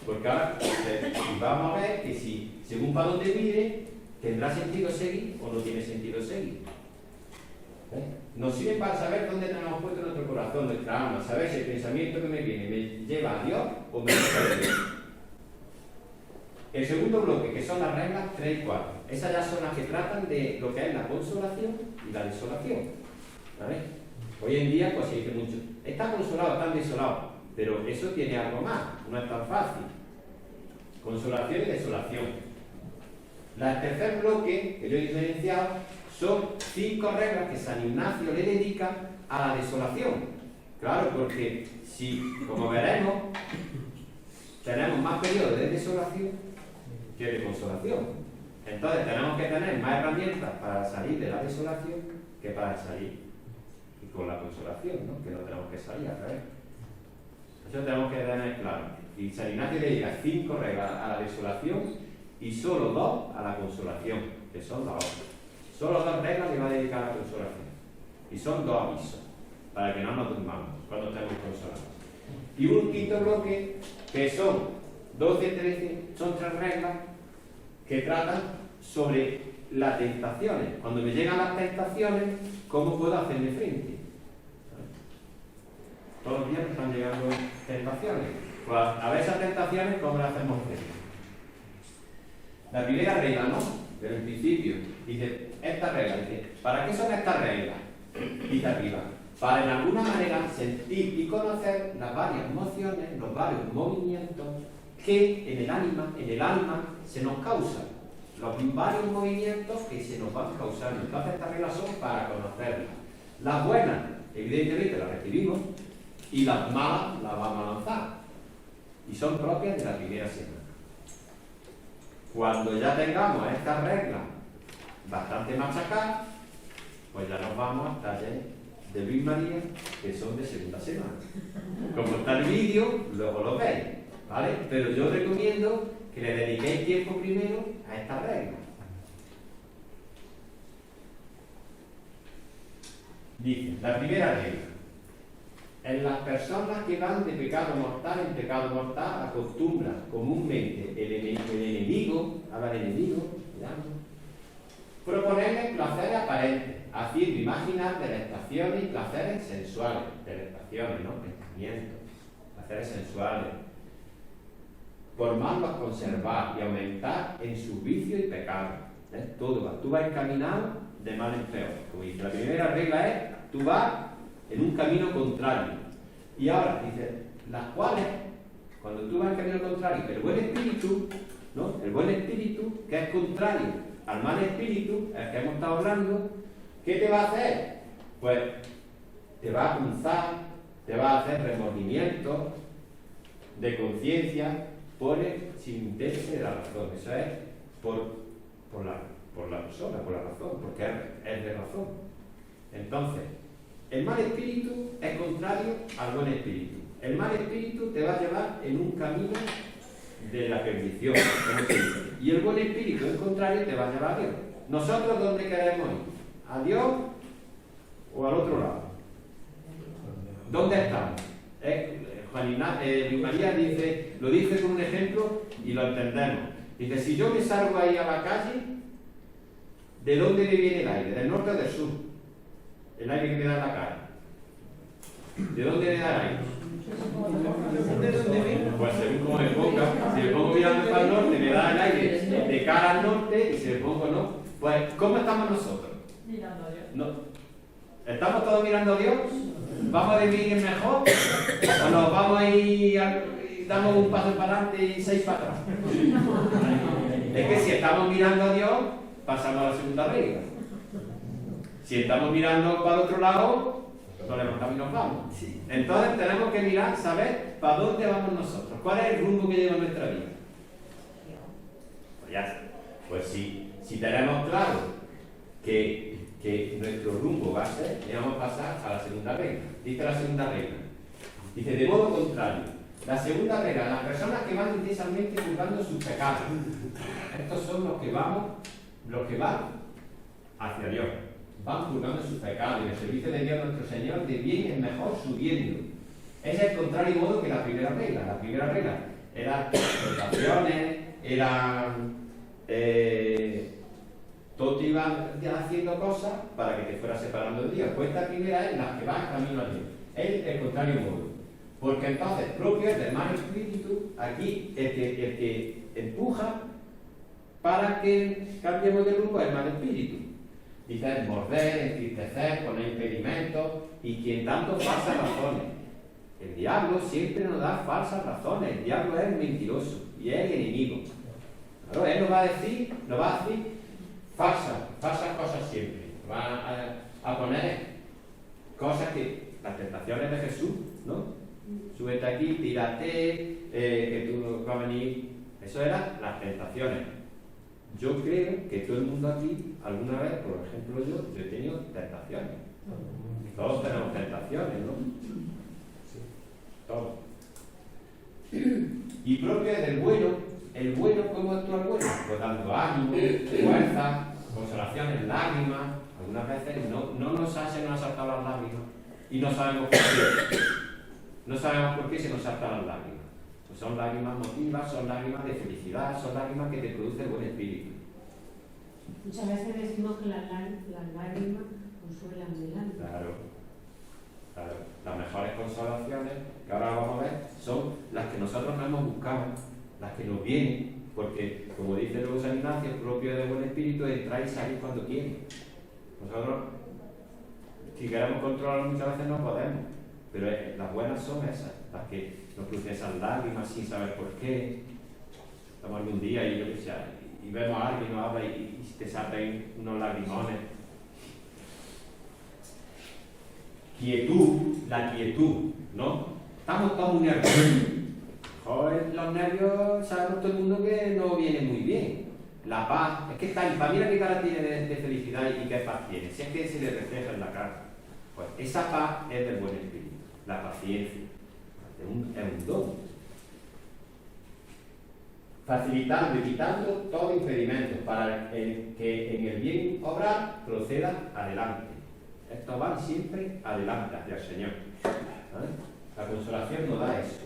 Porque ahora vamos a ver que si, según para dónde mire, tendrá sentido seguir o no tiene sentido seguir. Nos sirve para saber dónde tenemos puesto nuestro corazón, nuestra alma, saber si el pensamiento que me viene me lleva a Dios o me lleva a Dios. El segundo bloque, que son las reglas 3 y 4. Esas ya son las que tratan de lo que es la consolación y la desolación. ¿Vale? Hoy en día pues se dice mucho, está consolado, está desolado, pero eso tiene algo más, no es tan fácil. Consolación y desolación. El tercer bloque, que yo he diferenciado, son 5 reglas que San Ignacio le dedica a la desolación. Claro, porque si, como veremos, tenemos más periodos de desolación que de consolación. Entonces tenemos que tener más herramientas para salir de la desolación que para salir con la consolación, ¿no? Que no tenemos que salir a través. Eso tenemos que tener claro. Y San Ignacio le dedica 5 reglas a la desolación y solo 2 a la consolación, que son las otras. Solo 2 reglas le va a dedicar a la consolación. Y son 2 avisos, para que no nos durmamos cuando estemos consolados. Y un quinto bloque, que son 12 y 13, son 3 reglas que tratan sobre las tentaciones. Cuando me llegan las tentaciones, ¿cómo puedo hacerme frente? Todos los días me están llegando tentaciones. Pues a ver esas tentaciones, ¿cómo las hacemos frente? La primera regla, ¿no? Pero en principio, dice, esta regla, dice, ¿para qué son estas reglas? Dice arriba, para en alguna manera sentir y conocer las varias emociones, los varios movimientos que en el alma se nos causan. Los varios movimientos que se nos van causando. Entonces estas reglas son para conocerlas. Las buenas, evidentemente, las recibimos, y las malas las vamos a lanzar. Y son propias de la primera semana. Cuando ya tengamos estas reglas bastante machacadas, pues ya nos vamos al taller de Luis María, que son de segunda semana. Como está el vídeo, luego lo veis, ¿vale? Pero yo recomiendo que le dediquéis tiempo primero a estas reglas. Dice, la primera regla. En las personas que van de pecado mortal en pecado mortal acostumbran comúnmente el enemigo, proponerles placeres aparentes, haciendo imaginar delectaciones y placeres sensuales, delectaciones, ¿no? Pensamientos, placeres sensuales, por más los conservar y aumentar en sus vicios y pecados. Todo va, tú vas encaminado de mal en peor. Como dice, la primera regla es, tú vas en un camino contrario. Y ahora dice, las cuales, cuando tú vas en camino contrario, el buen espíritu, ¿no? El buen espíritu, que es contrario al mal espíritu, el que hemos estado hablando, ¿qué te va a hacer? Pues te va a punzar, te va a hacer remordimientos de conciencia por el sin interés de la razón. Eso es por la persona, por la razón, porque es de razón. Entonces, el mal espíritu es contrario al buen espíritu. El mal espíritu te va a llevar en un camino de la perdición, como se dice. Y el buen espíritu, en contrario, te va a llevar a Dios. ¿Nosotros dónde queremos ir? ¿A Dios o al otro lado? ¿Dónde estamos? Luis María dice, lo dice con un ejemplo y lo entendemos. Dice, si yo me salgo ahí a la calle, ¿de dónde me viene el aire? ¿Del norte o del sur? El aire que me da en la cara. ¿De dónde me da el aire? Pues según como me ponga, si me pongo mirando para el norte, me da el aire de cara al norte, y si me pongo no. Pues, ¿cómo estamos nosotros? Mirando a Dios. No. ¿Estamos todos mirando a Dios? ¿Vamos a vivir mejor? ¿O nos vamos a ir y damos un paso para adelante y 6 para atrás? Es que si estamos mirando a Dios, pasamos a la segunda regla. Si estamos mirando para el otro lado, nos levantamos y nos vamos. Entonces tenemos que mirar, saber para dónde vamos nosotros, cuál es el rumbo que lleva nuestra vida. Pues ya está. Pues si tenemos claro que nuestro rumbo va a ser, le vamos a pasar a la segunda regla. Dice la segunda regla. Dice, de modo contrario, la segunda regla, las personas que van intensamente juzgando sus pecados. Estos son los que van hacia Dios. Van juzgando sus pecados y el servicio de Dios nuestro Señor de bien es mejor subiendo. Es el contrario modo que la primera regla. La primera regla eran tentaciones, eran todo te iba haciendo cosas para que te fueras separando de Dios. Pues esta primera es la que va camino a Dios. Es el contrario modo. Porque entonces, propio es del mal espíritu, aquí el que empuja para que cambiemos de rumbo es el mal espíritu. Dice morder, entristecer, poner impedimentos, y quien tanto falsas razones. El diablo siempre nos da falsas razones. El diablo es mentiroso y es el enemigo. Claro, él nos va a decir falsas cosas siempre. Va a poner cosas que, las tentaciones de Jesús, ¿no? Súbete aquí, tírate, que tú vas a venir. Eso eran las tentaciones. Yo creo que todo el mundo aquí, alguna vez, por ejemplo yo he tenido tentaciones. Todos tenemos tentaciones, ¿no? Todos. Y propio es del bueno. El bueno, ¿cómo actúa el bueno? Pues dando ánimo, fuerza, consolaciones, lágrimas. Algunas veces no nos han saltado las lágrimas y no sabemos por qué. No sabemos por qué se nos saltan las lágrimas. Pues son lágrimas emotivas, son lágrimas de felicidad, son lágrimas que te produce el buen espíritu. Muchas veces decimos que las lágrimas consuelan el alma. Claro. Las mejores consolaciones, que ahora vamos a ver, son las que nosotros no hemos buscado, las que nos vienen, porque, como dice luego San Ignacio, el propio del buen espíritu es entrar y salir cuando quiere. Nosotros, si queremos controlarlo muchas veces no podemos, pero las buenas son esas, las que nos producen esas lágrimas sin saber por qué. Estamos algún día y yo que sé, y vemos a alguien que nos habla y te saltan unos lagrimones. La quietud, ¿no? Estamos todos muy nerviosos. Joder, los nervios, sabemos todo el mundo que no vienen muy bien. La paz, es que para mí qué cara tiene de felicidad y qué paz tiene. Si es que se le refleja en la cara. Pues esa paz es del buen espíritu, la paciencia. Es un don. Facilitando y quitando todo impedimento para que en el bien obrar proceda adelante. Estos van siempre adelante hacia el Señor. ¿Vale? La consolación nos da eso.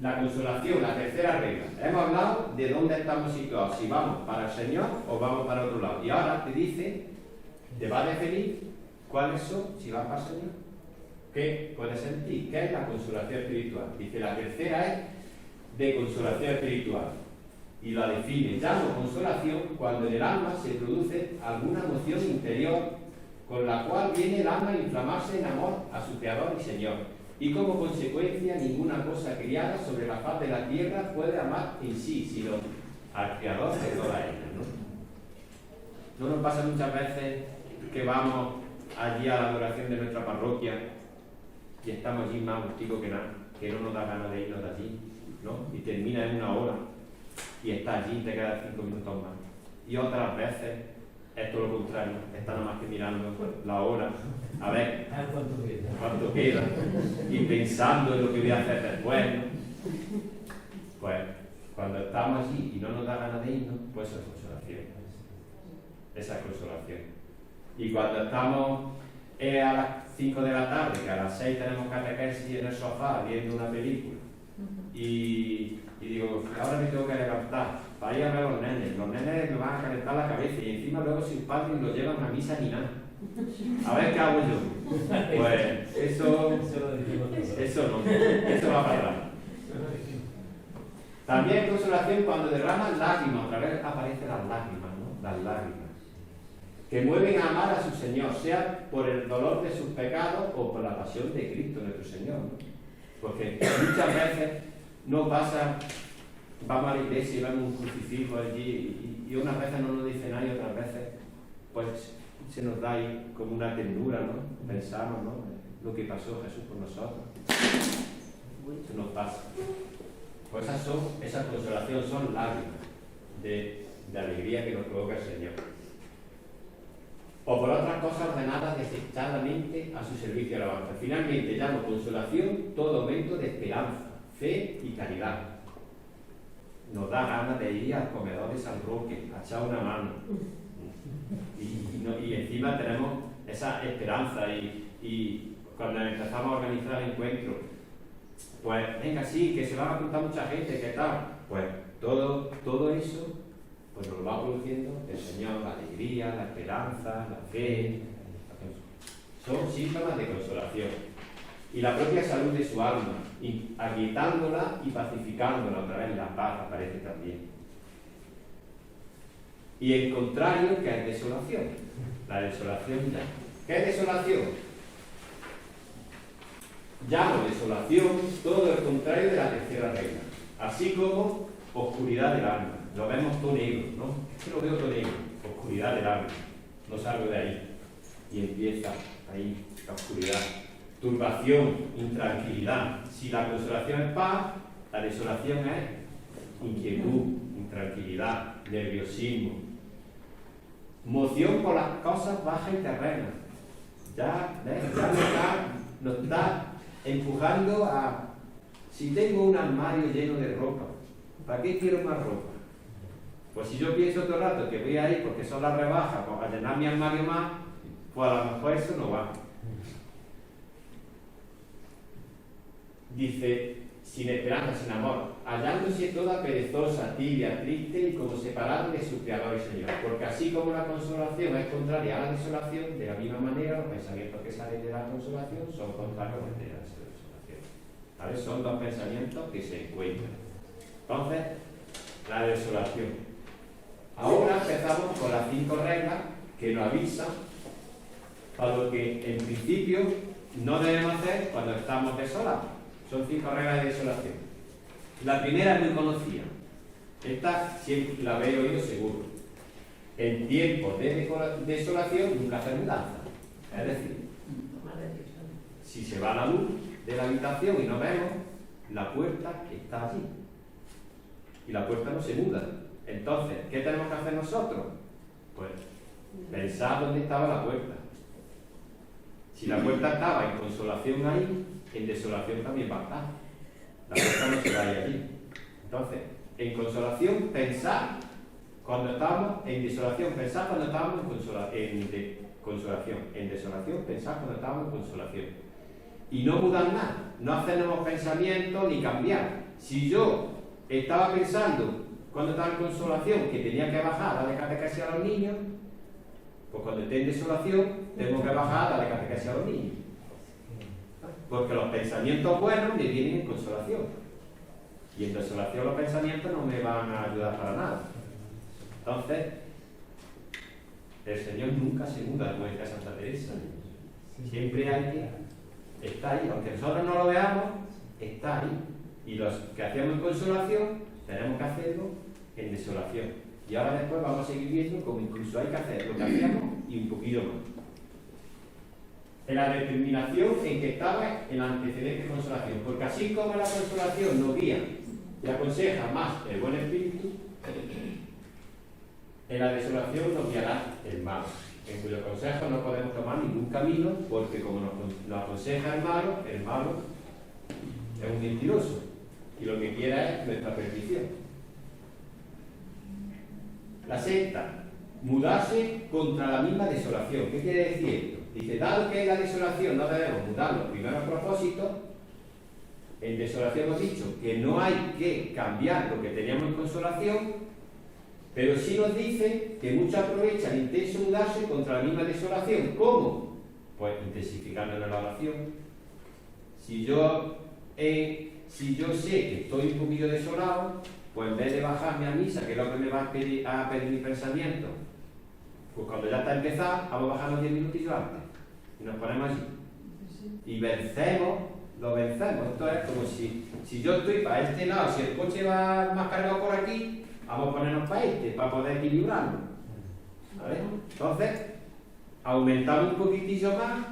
La consolación, la tercera regla. Hemos hablado de dónde estamos situados, si vamos para el Señor o vamos para otro lado. Y ahora te dice, te va a definir cuáles son, si vas para el Señor, qué puedes sentir, qué es la consolación espiritual. Dice, la tercera es de consolación espiritual. Y la define, llamo consolación cuando en el alma se produce alguna emoción interior con la cual viene el alma a inflamarse en amor a su Creador y Señor. Y como consecuencia, ninguna cosa criada sobre la faz de la tierra puede amar en sí, sino al Creador de toda ella, ¿no? ¿No nos pasa muchas veces que vamos allí a la adoración de nuestra parroquia y estamos allí más gusticos que nada, que no nos da ganas de irnos de allí, ¿no? Y termina en una hora y estás allí y te quedas 5 minutos más? Y otras veces es todo lo contrario, está nada más que mirando la hora, a ver cuánto queda, y pensando en lo que voy a hacer después, ¿no? Pues cuando estamos allí y no nos da ganas de irnos, pues eso es consolación. Esa es consolación. Y cuando estamos a las 5 de la tarde, que a las 6 tenemos catequesis en el sofá viendo una película, y digo, ahora me tengo que levantar para ir a ver a los nenes me van a calentar la cabeza y encima luego sin padre ni lo llevan a misa ni nada. A ver qué hago yo. Pues eso va para atrás. También consolación cuando derraman lágrimas, otra vez aparecen las lágrimas, ¿no? Las lágrimas. Que mueven a amar a su Señor, sea por el dolor de sus pecados o por la pasión de Cristo nuestro Señor, ¿no? Porque muchas veces no pasa, vamos a la iglesia y vemos un crucifijo allí y unas veces no nos dice nada y otras veces pues se nos da ahí como una ternura, ¿no? Pensamos, ¿no? Lo que pasó Jesús por nosotros. Eso nos pasa. Pues esa consolación son lágrimas de alegría que nos provoca el Señor. O por otras cosas ordenadas desechadamente a su servicio y alabanza. Finalmente llamo consolación todo aumento de esperanza, fe y caridad. Nos da ganas de ir al comedor de San Roque, a echar una mano. Y encima tenemos esa esperanza y cuando empezamos a organizar el encuentro, pues venga, sí, que se va a apuntar mucha gente, ¿qué tal? Pues todo eso pues nos va produciendo el Señor, la alegría, la esperanza, la fe. Son síntomas de consolación. Y la propia salud de su alma, agitándola y pacificándola, otra vez la paz aparece también. Y el contrario, que es desolación. La desolación ya. ¿Qué es desolación? Llamo desolación todo el contrario de la tercera regla, así como oscuridad del alma. Lo vemos todo negro, ¿no? Es que lo veo todo negro, oscuridad del alma. No salgo de ahí. Y empieza ahí la oscuridad. Turbación, intranquilidad. Si la consolación es paz, la desolación es inquietud, intranquilidad, nerviosismo. Moción por las cosas bajas y terrenas. Ya nos está empujando a, si tengo un armario lleno de ropa, ¿para qué quiero más ropa? Pues si yo pienso todo el rato que voy a ir porque son las rebajas para llenar mi armario más, pues a lo mejor eso no va. Dice, sin esperanza, sin amor, hallándose toda perezosa, tibia, triste y como separada de su Creador y Señor. Porque así como la consolación es contraria a la desolación, de la misma manera los pensamientos que salen de la consolación son contrarios a la desolación. ¿Vale? Son dos pensamientos que se encuentran. Entonces, la desolación. Ahora empezamos con las 5 reglas que nos avisan para lo que en principio no debemos hacer cuando estamos desolados. Son 5 reglas de desolación. La primera es muy conocida. Esta siempre la habéis oído seguro. En tiempos de desolación nunca hacer mudanza. Es decir, si se va la luz de la habitación y no vemos, la puerta está allí. Y la puerta no se muda. Entonces, ¿qué tenemos que hacer nosotros? Pues pensar dónde estaba la puerta. Si la puerta estaba en consolación ahí, en desolación también va a estar. La puerta no se va a ir allí. Entonces, en consolación, pensar cuando estábamos en desolación, pensar cuando estábamos en consolación. En desolación, pensar cuando estábamos en consolación. Y no mudar nada, no hacer nuevos pensamientos ni cambiar. Si yo estaba pensando cuando estaba en consolación que tenía que bajar a darle catequesis a los niños, pues cuando esté en desolación tengo que bajar a darle catequesis a los niños. Porque los pensamientos buenos me vienen en consolación. Y en desolación los pensamientos no me van a ayudar para nada. Entonces, el Señor nunca se muda, como decía Santa Teresa. Siempre hay que está ahí. Aunque nosotros no lo veamos, está ahí. Y los que hacemos en consolación, tenemos que hacerlo en desolación. Y ahora después vamos a seguir viendo cómo incluso hay que hacer lo que hacíamos y un poquito más. En la determinación en que estaba en la antecedente consolación. Porque así como la consolación nos guía y aconseja más el buen espíritu, En la desolación nos guiará el malo, en cuyo consejo no podemos tomar ningún camino, porque como nos aconseja el malo es un mentiroso y lo que quiera es nuestra perdición. La sexta, mudarse contra la misma desolación. ¿Qué quiere decir esto? Dice, dado que en la desolación no debemos mudar los primeros propósitos, en desolación hemos dicho que no hay que cambiar lo que teníamos en consolación, pero sí nos dice que muchos aprovechan intenso mudarse contra la misma desolación. ¿Cómo? Pues intensificando en la oración. Si yo sé que estoy un poquillo desolado, pues en vez de bajarme a misa, que es lo que me va a pedir mi pensamiento, pues cuando ya está empezado, vamos a bajarnos 10 minutillos antes. Y nos ponemos allí. Y lo vencemos. Esto es como si yo estoy para este lado, si el coche va más cargado por aquí, vamos a ponernos para poder equilibrarlo. ¿Vale? Entonces, aumentamos un poquitillo más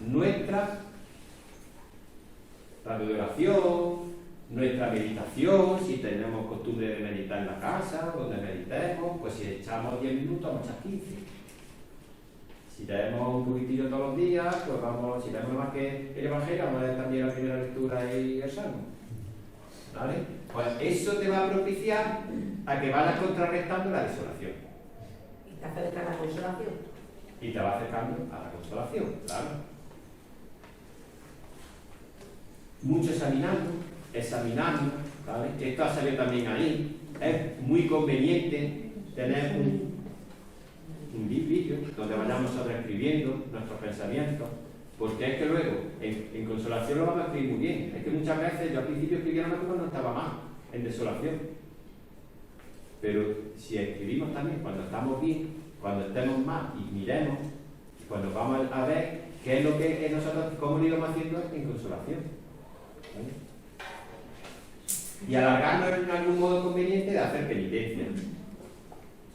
nuestra radio de oración, nuestra meditación, si tenemos costumbre de meditar en la casa, donde meditemos, pues si echamos 10 minutos, vamos a echar 15. Si tenemos un poquitillo todos los días, pues vamos, si tenemos más que el Evangelio, vamos a leer también la primera lectura y el Salmo. ¿Vale? Pues eso te va a propiciar a que vayas contrarrestando la desolación. Y te acerca a la consolación. Y te va acercando a la consolación, claro. Mucho examinando, ¿vale? Esto ha salido también ahí. Es muy conveniente tener un vídeo donde vayamos sobreescribiendo nuestros pensamientos, porque es que luego en consolación lo vamos a escribir muy bien. Es que muchas veces yo al principio escribía una cosa cuando estaba mal, en desolación, pero si escribimos también cuando estamos bien, cuando estemos mal y miremos, cuando vamos a ver qué es lo que nosotros, cómo lo íbamos haciendo en consolación, ¿vale? Y alargarnos en algún modo conveniente de hacer penitencia.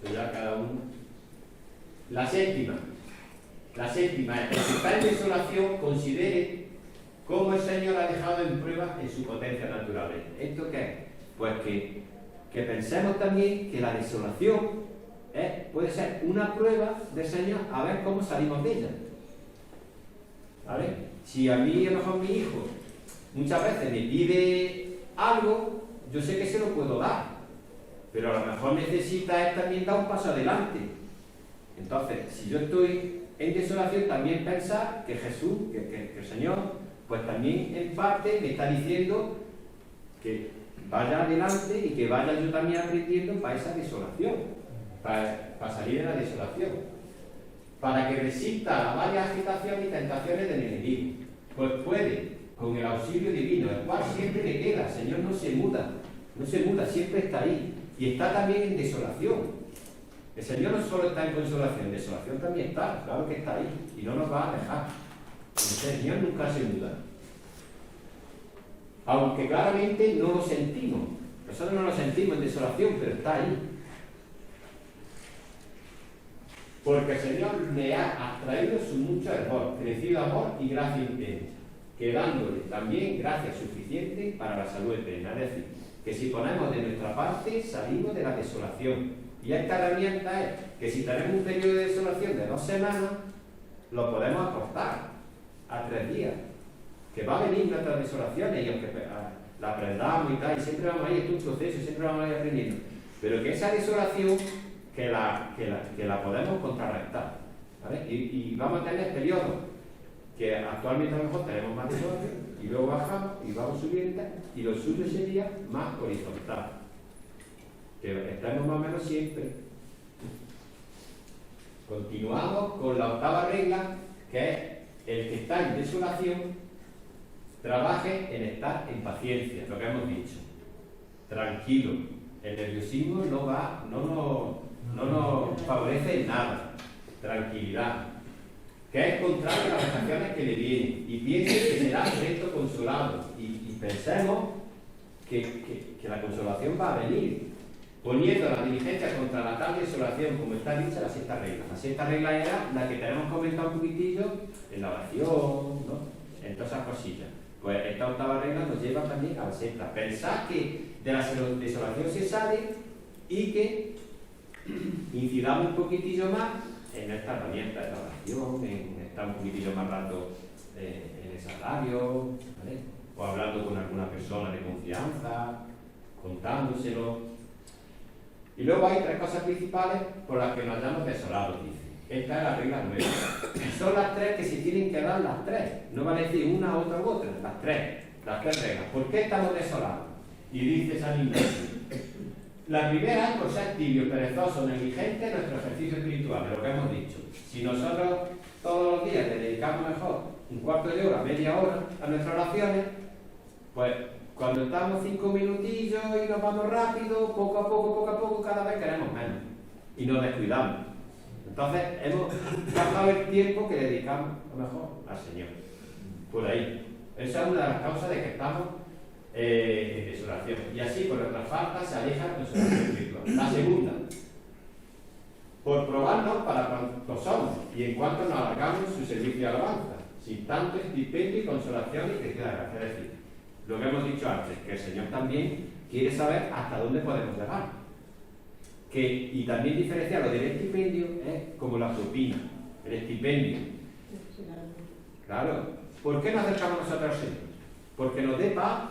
Eso ya cada uno. La séptima es que el que está en desolación considere cómo el Señor ha dejado en prueba en su potencia natural. ¿Esto qué es? Pues que pensemos también que la desolación puede ser una prueba del Señor a ver cómo salimos de ella. ¿Vale? Si a mí, a lo mejor mi hijo, muchas veces me pide algo, yo sé que se lo puedo dar, pero a lo mejor necesita él también dar un paso adelante. Entonces, si yo estoy en desolación, también pensar que Jesús, que el Señor, pues también en parte me está diciendo que vaya adelante y que vaya yo también aprendiendo para esa desolación, para salir de la desolación, para que resista a varias agitaciones y tentaciones del enemigo. Pues puede, con el auxilio divino, el cual siempre le queda. El Señor no se muda, siempre está ahí, y está también en desolación. El Señor no solo está en consolación, en desolación también está, claro que está ahí, y no nos va a dejar. El Señor nunca se muda. Aunque claramente no lo sentimos. Nosotros no lo sentimos en desolación, pero está ahí. Porque el Señor le ha atraído su mucho hervor, crecido amor y gracia intensa, quedándole también gracia suficiente para la salud eterna. Es decir, que si ponemos de nuestra parte, salimos de la desolación. Y esta herramienta es que si tenemos un periodo de desolación de 2 semanas, lo podemos acortar a 3 días. Que va a venir nuestras desolaciones y aunque la aprendamos y tal, y siempre vamos a ir, esto es un proceso, siempre vamos a ir aprendiendo. Pero que esa desolación, que la podemos contrarrestar, ¿vale? Y vamos a tener periodos que actualmente a lo mejor tenemos más desolación, y luego bajamos y vamos subiendo, y lo suyo sería más horizontal. Que estamos más o menos siempre. Continuamos con la 8ª regla, que es el que está en desolación trabaje en estar en paciencia, lo que hemos dicho. Tranquilo. El nerviosismo no nos favorece en nada. Tranquilidad. Que es contrario a las tentaciones que le vienen. Y piense que será recto consolado. Y pensemos que la consolación va a venir. Poniendo la diligencia contra la tal desolación, como está dicha la 6ª regla. La 6ª regla era la que tenemos comentado un poquitillo en la oración, ¿no? En todas esas cosillas. Pues esta 8ª regla nos lleva también a la 6ª. Pensar que de la desolación se sale y que incidamos un poquitillo más en esta herramienta de la oración, en estar un poquitillo más rato en el salario, ¿vale? O hablando con alguna persona de confianza, contándoselo. Y luego hay 3 cosas principales por las que nos hayamos desolado, dice. Esta es la regla 9. Y son las 3 que se tienen que dar las 3. No van a decir una, otra u otra, las 3 reglas. ¿Por qué estamos desolados? Y dice San Ignacio. La primera es por ser tibios, perezosos, negligentes en nuestro ejercicio espiritual, de lo que hemos dicho. Si nosotros todos los días le dedicamos mejor un cuarto de hora, media hora a nuestras oraciones, pues cuando estamos 5 minutillos y nos vamos rápido, poco a poco, cada vez queremos menos y nos descuidamos. Entonces hemos gastado el tiempo que dedicamos a lo mejor al Señor. Por ahí. Esa es una de las causas de que estamos en desolación. Y así, por nuestras faltas, se aleja la consolación espiritual. La segunda, por probarnos para cuanto somos y en cuanto nos alargamos su servicio y alabanza, sin tanto estipendio y consolación y que queda gracia. Es decir, lo que hemos dicho antes, que el Señor también quiere saber hasta dónde podemos llegar. Y también diferenciarlo del estipendio es como la propina, el estipendio. Claro. ¿Por qué nos acercamos nosotros al Señor? Porque nos dé paz,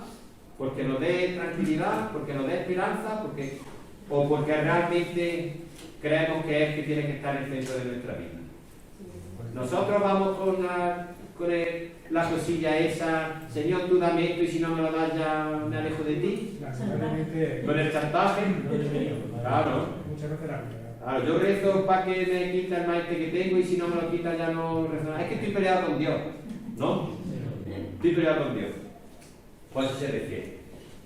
porque nos dé tranquilidad, porque nos dé esperanza, o porque realmente creemos que es que tiene que estar en el centro de nuestra vida. Nosotros vamos con la cosilla esa, Señor, tú dame esto y si no me lo das ya me alejo de ti. Con el chantaje. Claro. Muchas veces la Claro, yo rezo para que me quite el maestro que tengo y si no me lo quita ya no rezo. Es que estoy peleado con Dios, ¿no? Estoy peleado con Dios. Pues eso se refiere.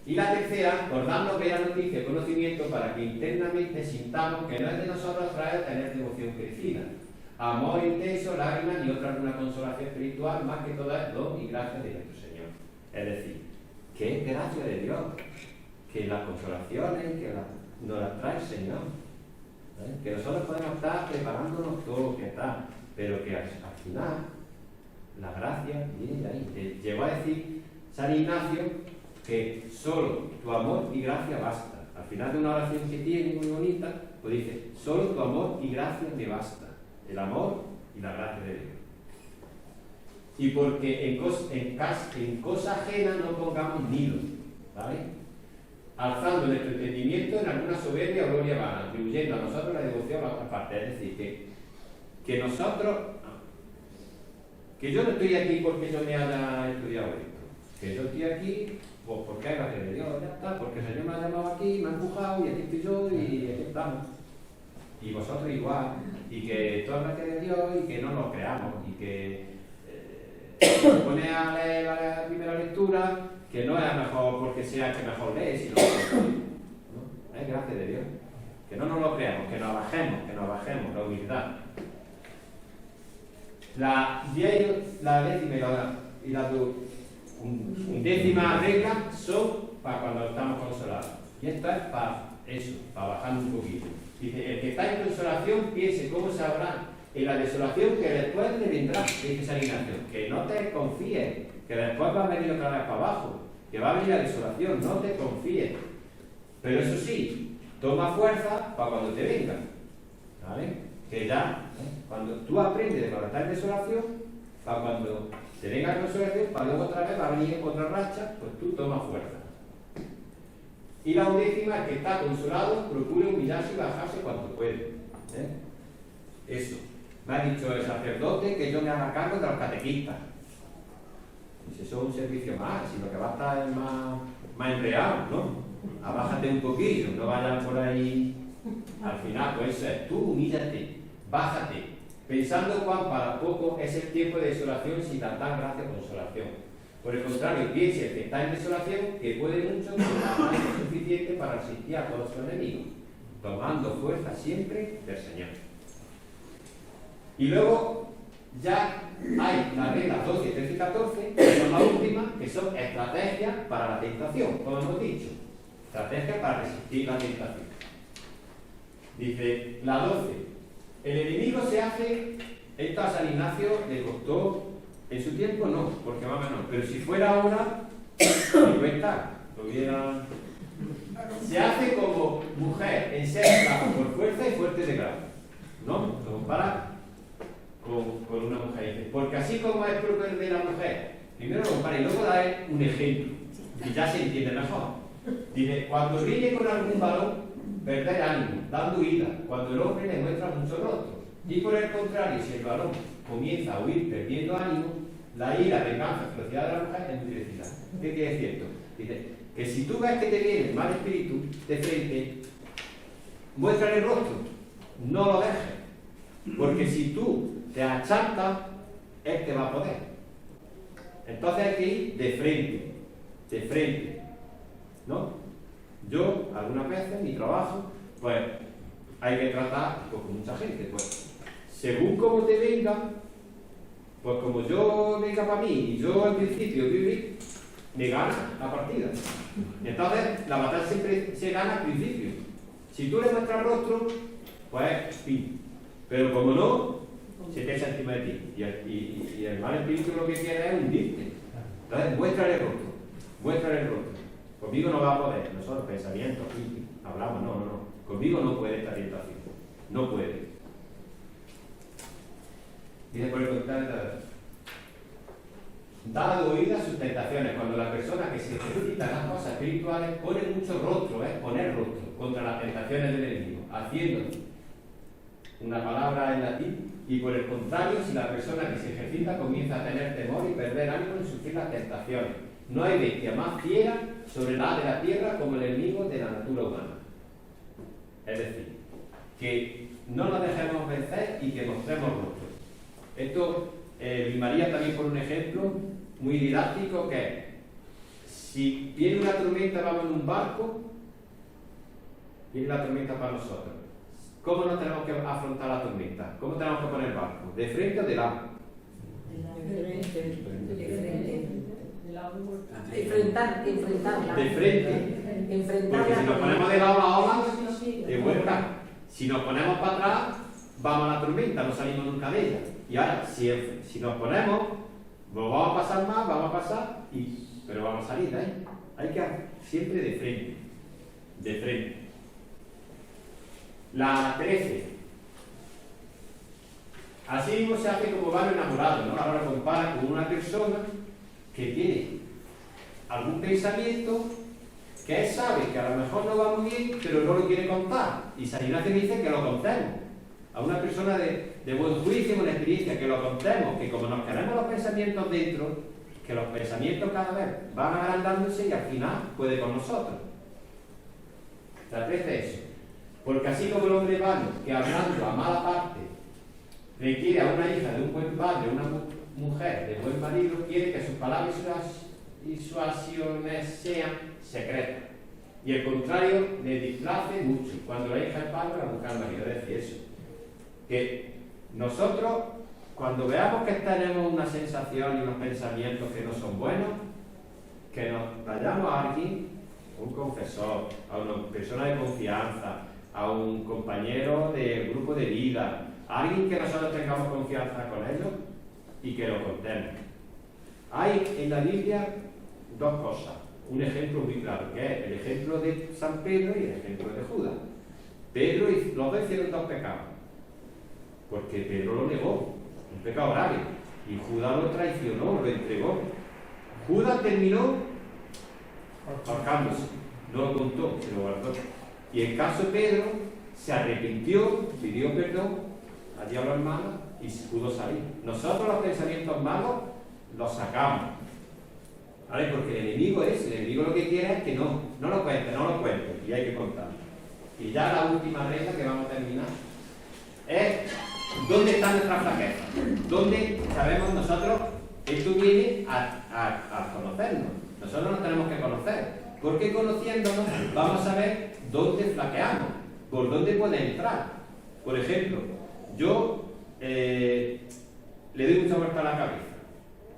Y la tercera, por darnos bella noticia y conocimiento para que internamente sintamos que no es de nosotros traer tener devoción crecida, amor intenso, lágrimas y otra alguna consolación espiritual, más que todas don y gracia de nuestro Señor. Es decir, que es gracia de Dios, que las consolaciones nos las trae el Señor. Que nosotros podemos estar preparándonos todo lo que está, pero que al final la gracia viene de ahí. Llegó a decir San Ignacio que solo tu amor y gracia basta. Al final de una oración que tiene muy bonita, pues dice, solo tu amor y gracia me basta. El amor y la gracia de Dios. Y porque en cosa ajena no pongamos nido, ¿vale? Alzando nuestro entendimiento en alguna soberbia o gloria vana, atribuyendo a nosotros la devoción a otra parte. Es decir, que nosotros, que yo no estoy aquí porque yo me haya estudiado esto, que yo estoy aquí pues porque hay gracia de Dios, ya está, porque el Señor me ha llamado aquí, me ha empujado y aquí estoy yo y aquí estamos. Y vosotros igual, y que toda gracia de Dios y que no nos creamos, y que se pone a leer la primera lectura, que no es mejor porque sea el que mejor lee, sino que ¿no? Es gracia de Dios. Que no nos lo creamos, que nos bajemos, la humildad. La décima y la undécima regla son para cuando estamos consolados. Y esto es para eso, para bajar un poquito. Dice, el que está en consolación piense cómo sabrá en la desolación que después le vendrá, dice San Ignacio. Que no te confíes, que después va a venir otra vez para abajo, que va a venir la desolación, no te confíes. Pero eso sí, toma fuerza para cuando te venga. ¿Vale? Que ya, cuando tú aprendes de cuando estás en desolación, para cuando te venga la consolación, para luego otra vez va a venir otra racha, pues tú tomas fuerza. Y la undécima, el que está consolado, procure humillarse y bajarse cuanto puede. Eso. Me ha dicho el sacerdote que yo me haga cargo de los catequistas. Pues eso es un servicio más, sino que va a estar más enreado, ¿no? Abájate un poquillo, no vayan por ahí. Al final, pues eso es, tú humíllate, bájate, pensando cuán para poco es el tiempo de desolación sin tanta gracia o consolación. Por el contrario, piense que está en desolación, que puede mucho, pero no es suficiente para resistir a todos sus enemigos, tomando fuerza siempre del Señor. Y luego ya hay las reglas 12, 13 y 14, que son las últimas, que son estrategias para la tentación, como hemos dicho. Estrategias para resistir la tentación. Dice la 12. El enemigo se hace, esto a San Ignacio le costó, en su tiempo no, porque más o menos, pero si fuera ahora, lo hubiera Se hace como mujer en ser brava por fuerza y fuerte de grado. ¿No? Lo compara con una mujer. Dice, porque así como es propio de la mujer, primero lo compara y luego da un ejemplo, y ya se entiende mejor. Dice, cuando ríe con algún balón, perder ánimo, dando huida, cuando el hombre le muestra mucho rostro. Y por el contrario, si el balón comienza a huir perdiendo ánimo, la ira, venganza, ferocidad de la mujer es muy directa. ¿Qué quiere decir esto? Dice, que si tú ves que te viene el mal espíritu de frente, muéstrale el rostro, no lo dejes. Porque si tú te achantas, él te va a poder. Entonces hay que ir de frente, ¿no? Yo, algunas veces, en mi trabajo, pues, hay que tratar pues, con mucha gente, pues, según como te venga, pues como yo venga para mí, y yo al principio viví, me gana la partida. Entonces, la batalla siempre se gana al principio. Si tú le muestras rostro, pues, fin. Pero como no, se te echa encima de ti. Y el mal espíritu lo que quiere es hundirte. Entonces, muéstrale el rostro. Conmigo no va a poder. Nosotros, pensamientos, hablamos, no. Conmigo no puede esta tentación. No puede. Dice por el contrario, dado oída a sus tentaciones, cuando la persona que se ejercita en las cosas espirituales pone mucho rostro, poner rostro contra las tentaciones del enemigo, haciendo una palabra en latín, y por el contrario, si la persona que se ejercita comienza a tener temor y perder ánimo en sufrir las tentaciones. No hay bestia más fiera sobre la de la tierra como el enemigo de la natura humana. Es decir, que no nos dejemos vencer y que mostremos rostro. Esto, María también por un ejemplo muy didáctico que es, si viene una tormenta, vamos en un barco, viene la tormenta para nosotros. ¿Cómo nos tenemos que afrontar la tormenta? ¿Cómo tenemos que poner el barco? ¿De frente o de lado? Enfrentarla. De frente. Porque si nos ponemos de lado la ola, de vuelta. Si nos ponemos para atrás, vamos a la tormenta, no salimos nunca de ella. Y ahora, si nos ponemos, lo vamos a pasar más, pero vamos a salir de ahí. Hay que siempre de frente. De frente. La 13. Así mismo se hace como varios enamorados, ¿no? Ahora lo compara con una persona que tiene algún pensamiento que él sabe que a lo mejor no va muy bien, pero no lo quiere contar. Y San Ignacio dice que lo contemos. A una persona de buen juicio, con experiencia, que lo contemos, que como nos quedamos los pensamientos dentro, que los pensamientos cada vez van agrandándose y al final puede con nosotros. La 13 es eso. Porque así como el hombre vano, que hablando a mala parte, requiere a una hija de un buen padre, una mujer de buen marido, quiere que sus palabras y sus acciones sean secretas. Y el contrario le displace mucho. Cuando la hija es padre, la mujer al marido. Es decir, eso. Que nosotros, cuando veamos que tenemos una sensación y unos pensamientos que no son buenos, que nos vayamos a alguien, a un confesor, a una persona de confianza, a un compañero del grupo de vida, a alguien que nosotros tengamos confianza con ellos y que lo contemos. Hay en la Biblia dos cosas, un ejemplo muy claro, que es el ejemplo de San Pedro y el ejemplo de Judas. Pedro y los dos hicieron dos pecados, porque Pedro lo negó, un pecado grave, y Judas lo traicionó, lo entregó. Judas terminó ahorcándose, no lo contó, se lo guardó. Y en caso de Pedro, se arrepintió, pidió perdón a Dios los malos y pudo salir. Nosotros los pensamientos malos los sacamos, ¿vale? Porque el enemigo lo que quiere es que no lo cuente, y hay que contar. Y ya la última regla que vamos a terminar es ¿dónde está nuestra flaqueza? ¿Dónde sabemos nosotros? Esto viene a conocernos. Nosotros nos tenemos que conocer. Porque conociéndonos vamos a ver dónde flaqueamos, por dónde puede entrar. Por ejemplo, yo le doy mucha vuelta a la cabeza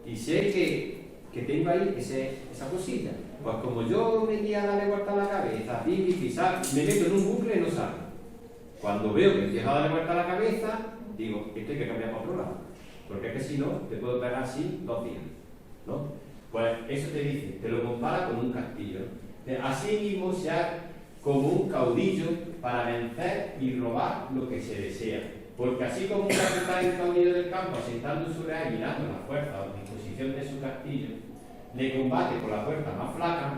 y sé que tengo ahí esa cosilla. Pues como yo me guía a darle vuelta a la cabeza, pisar, me meto en un bucle y no salgo. Cuando veo que empiezo a darle vuelta a la cabeza, digo, esto hay que cambiar para otro lado. Porque es que si no, te puedo pegar así 2 días, ¿no? Pues eso te dice, te lo compara con un castillo. así mismo sea como un caudillo para vencer y robar lo que se desea. Porque así como un capitán está unido del campo, asentando sobre él, mirando la fuerza o disposición de su castillo, le combate por la puerta más flaca,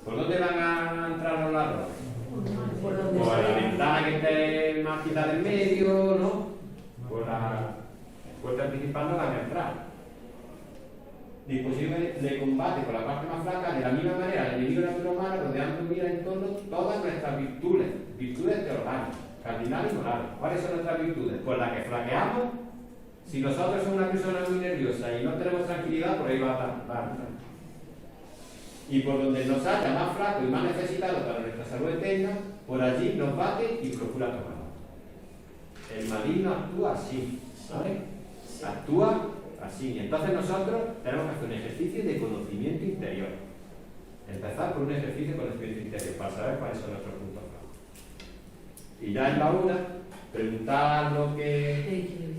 ¿por dónde van a entrar los ladrones? Por donde Por la sea. ventana que esté más quitada en medio, ¿no? Por la puerta principal no van a entrar. Disposición le combate por la parte más flaca, de la misma manera el enemigo natural humano rodeando mira en torno todas nuestras virtudes teologales, cardinales y morales. ¿Cuáles son nuestras virtudes? Por las que flaqueamos. Si nosotros somos una persona muy nerviosa y no tenemos tranquilidad, por ahí va a estar. Y por donde nos haya más flaco y más necesitado para nuestra salud eterna, por allí nos bate y procura tomarnos. El maligno actúa así, ¿sabes? Actúa así. Entonces nosotros tenemos que hacer un ejercicio de conocimiento interior. Empezar por un ejercicio de conocimiento interior para saber cuáles son nuestros puntos flacos. Y ya en la una, preguntar lo que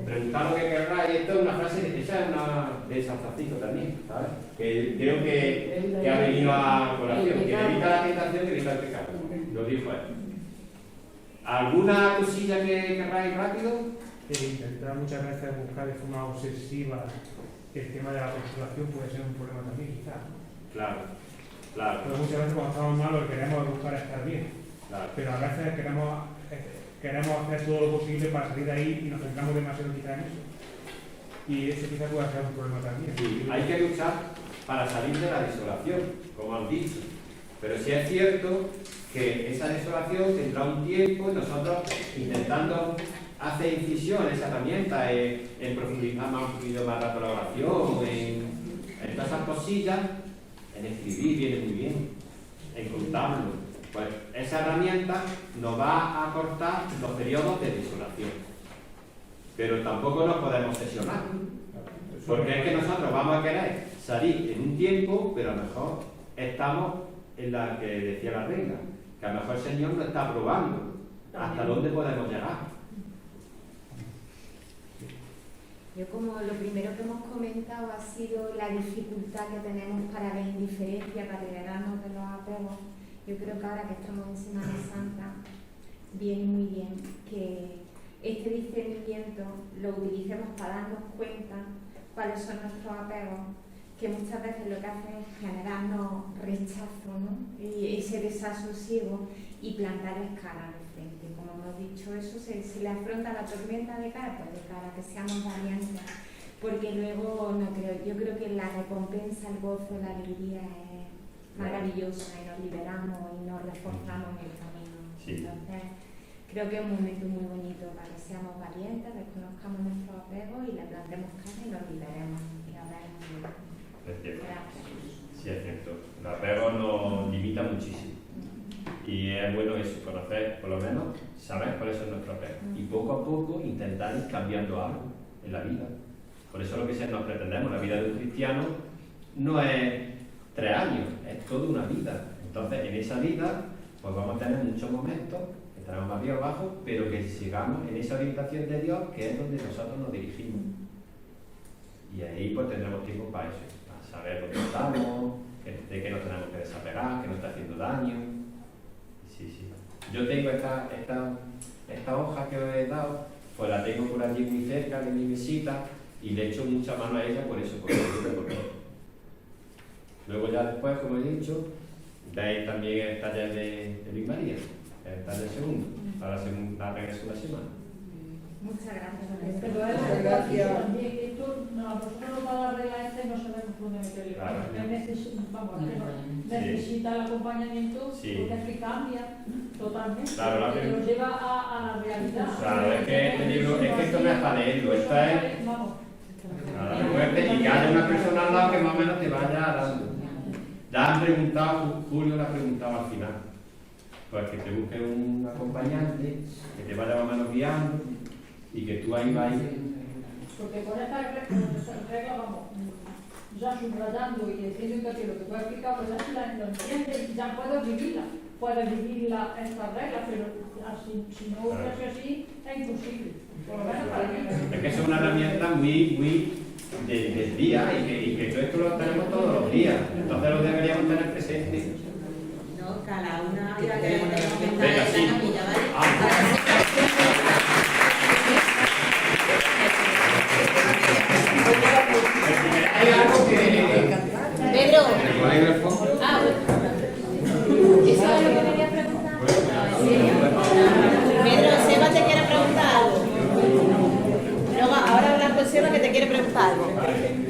querráis. Esto es una frase, esa es una de San Francisco también, ¿sabes? Que creo que ha venido a colación. Que evita la tentación, que evita el pecado. Lo dijo él. ¿Alguna cosilla que querráis rápido? Intentar muchas veces buscar de forma obsesiva el tema de la consolación puede ser un problema también, quizás. Claro. Pero muchas veces cuando estamos mal lo que queremos es buscar estar bien. Claro. Pero a veces queremos hacer todo lo posible para salir de ahí y nos centramos demasiado quizás en eso. Y eso quizás puede ser un problema también. Sí, hay que luchar para salir de la desolación, como han dicho. Pero sí es cierto que esa desolación tendrá un tiempo y nosotros intentando hacer incisión en esa herramienta, en profundizar más un poquito más rato la oración, en todas esas cosillas, en escribir viene muy bien, en contarlo. Pues esa herramienta nos va a cortar los periodos de desolación. Pero tampoco nos podemos obsesionar. Porque es que nosotros vamos a querer salir en un tiempo, pero a lo mejor estamos en la que decía la regla, que a lo mejor el Señor nos está probando hasta dónde podemos llegar. Yo como lo primero que hemos comentado ha sido la dificultad que tenemos para la indiferencia, para liberarnos de los apegos. Yo creo que ahora que estamos en Semana Santa viene muy bien que este discernimiento lo utilicemos para darnos cuenta cuáles son nuestros apegos, que muchas veces lo que hacen es generarnos rechazo, ¿no? Y ese desasosiego y plantarles cara al frente. Como hemos dicho, eso se le afronta la tormenta de cara, pues de cara, que seamos valientes, porque luego yo creo que la recompensa, el gozo, la alegría es maravillosa y nos liberamos y nos reforzamos en el camino. Sí. Entonces, creo que es un momento muy bonito para que seamos valientes, reconozcamos nuestros apegos y le plantemos cara y nos liberemos. Y ahora es muy bueno. Es cierto. Gracias. Sí, es cierto. El apego nos limita muchísimo. Y es bueno eso, conocer, por lo menos, saber cuáles son nuestros apegos. Y poco a poco intentar ir cambiando algo en la vida. Por eso lo que nos pretendemos, la vida de un cristiano no es 3 años, es toda una vida. Entonces, en esa vida, pues vamos a tener muchos momentos que estaremos más bien o abajo, pero que sigamos en esa orientación de Dios, que es donde nosotros nos dirigimos. Y ahí pues tendremos tiempo para eso, para saber dónde estamos, de qué nos tenemos que desapegar, qué nos está haciendo daño. Sí, sí. Yo tengo esta hoja que os he dado, pues la tengo por allí muy cerca de mi mesita y le echo mucha mano a ella por eso, porque luego ya después, como he dicho, veis también el taller de Luis María, el taller segundo, para la regreso de la semana. Muchas gracias. Pero es gracias. También esto, nosotros para la regla no sabemos dónde meterle. Claro. Necesita el acompañamiento, Sí. porque es que cambia totalmente. Claro, la porque nos lleva a la realidad. Claro, es que este libro, es que esto no es para leerlo, esto es Vamos. nada fuerte y que haya una persona al lado que más o menos te vaya dando. Ya han preguntado, Julio lo ha preguntado al final, pues que te busque un acompañante, que te vaya más o menos guiando y que tú ahí vayas. Porque con esta regla vamos ya subrayando y diciendo que lo que tú has explicado, pues ya lo entiendes, ya puedes vivirla esta regla, pero así, si no fuese así, es imposible. Por lo menos para mí. Es que es una herramienta muy del día y que todo esto lo tenemos todos los días, entonces lo deberíamos tener presente. presente. No, cada una había que Venga, comentar sí. en la capilla, ¿vale? Hay algo que... Pedro. ¿El bolígrafo? Ah, eso es lo que quería preguntar. Pedro, Seba te quiere preguntar algo. Luego, ahora hablas con Seba que te quiere preguntar algo.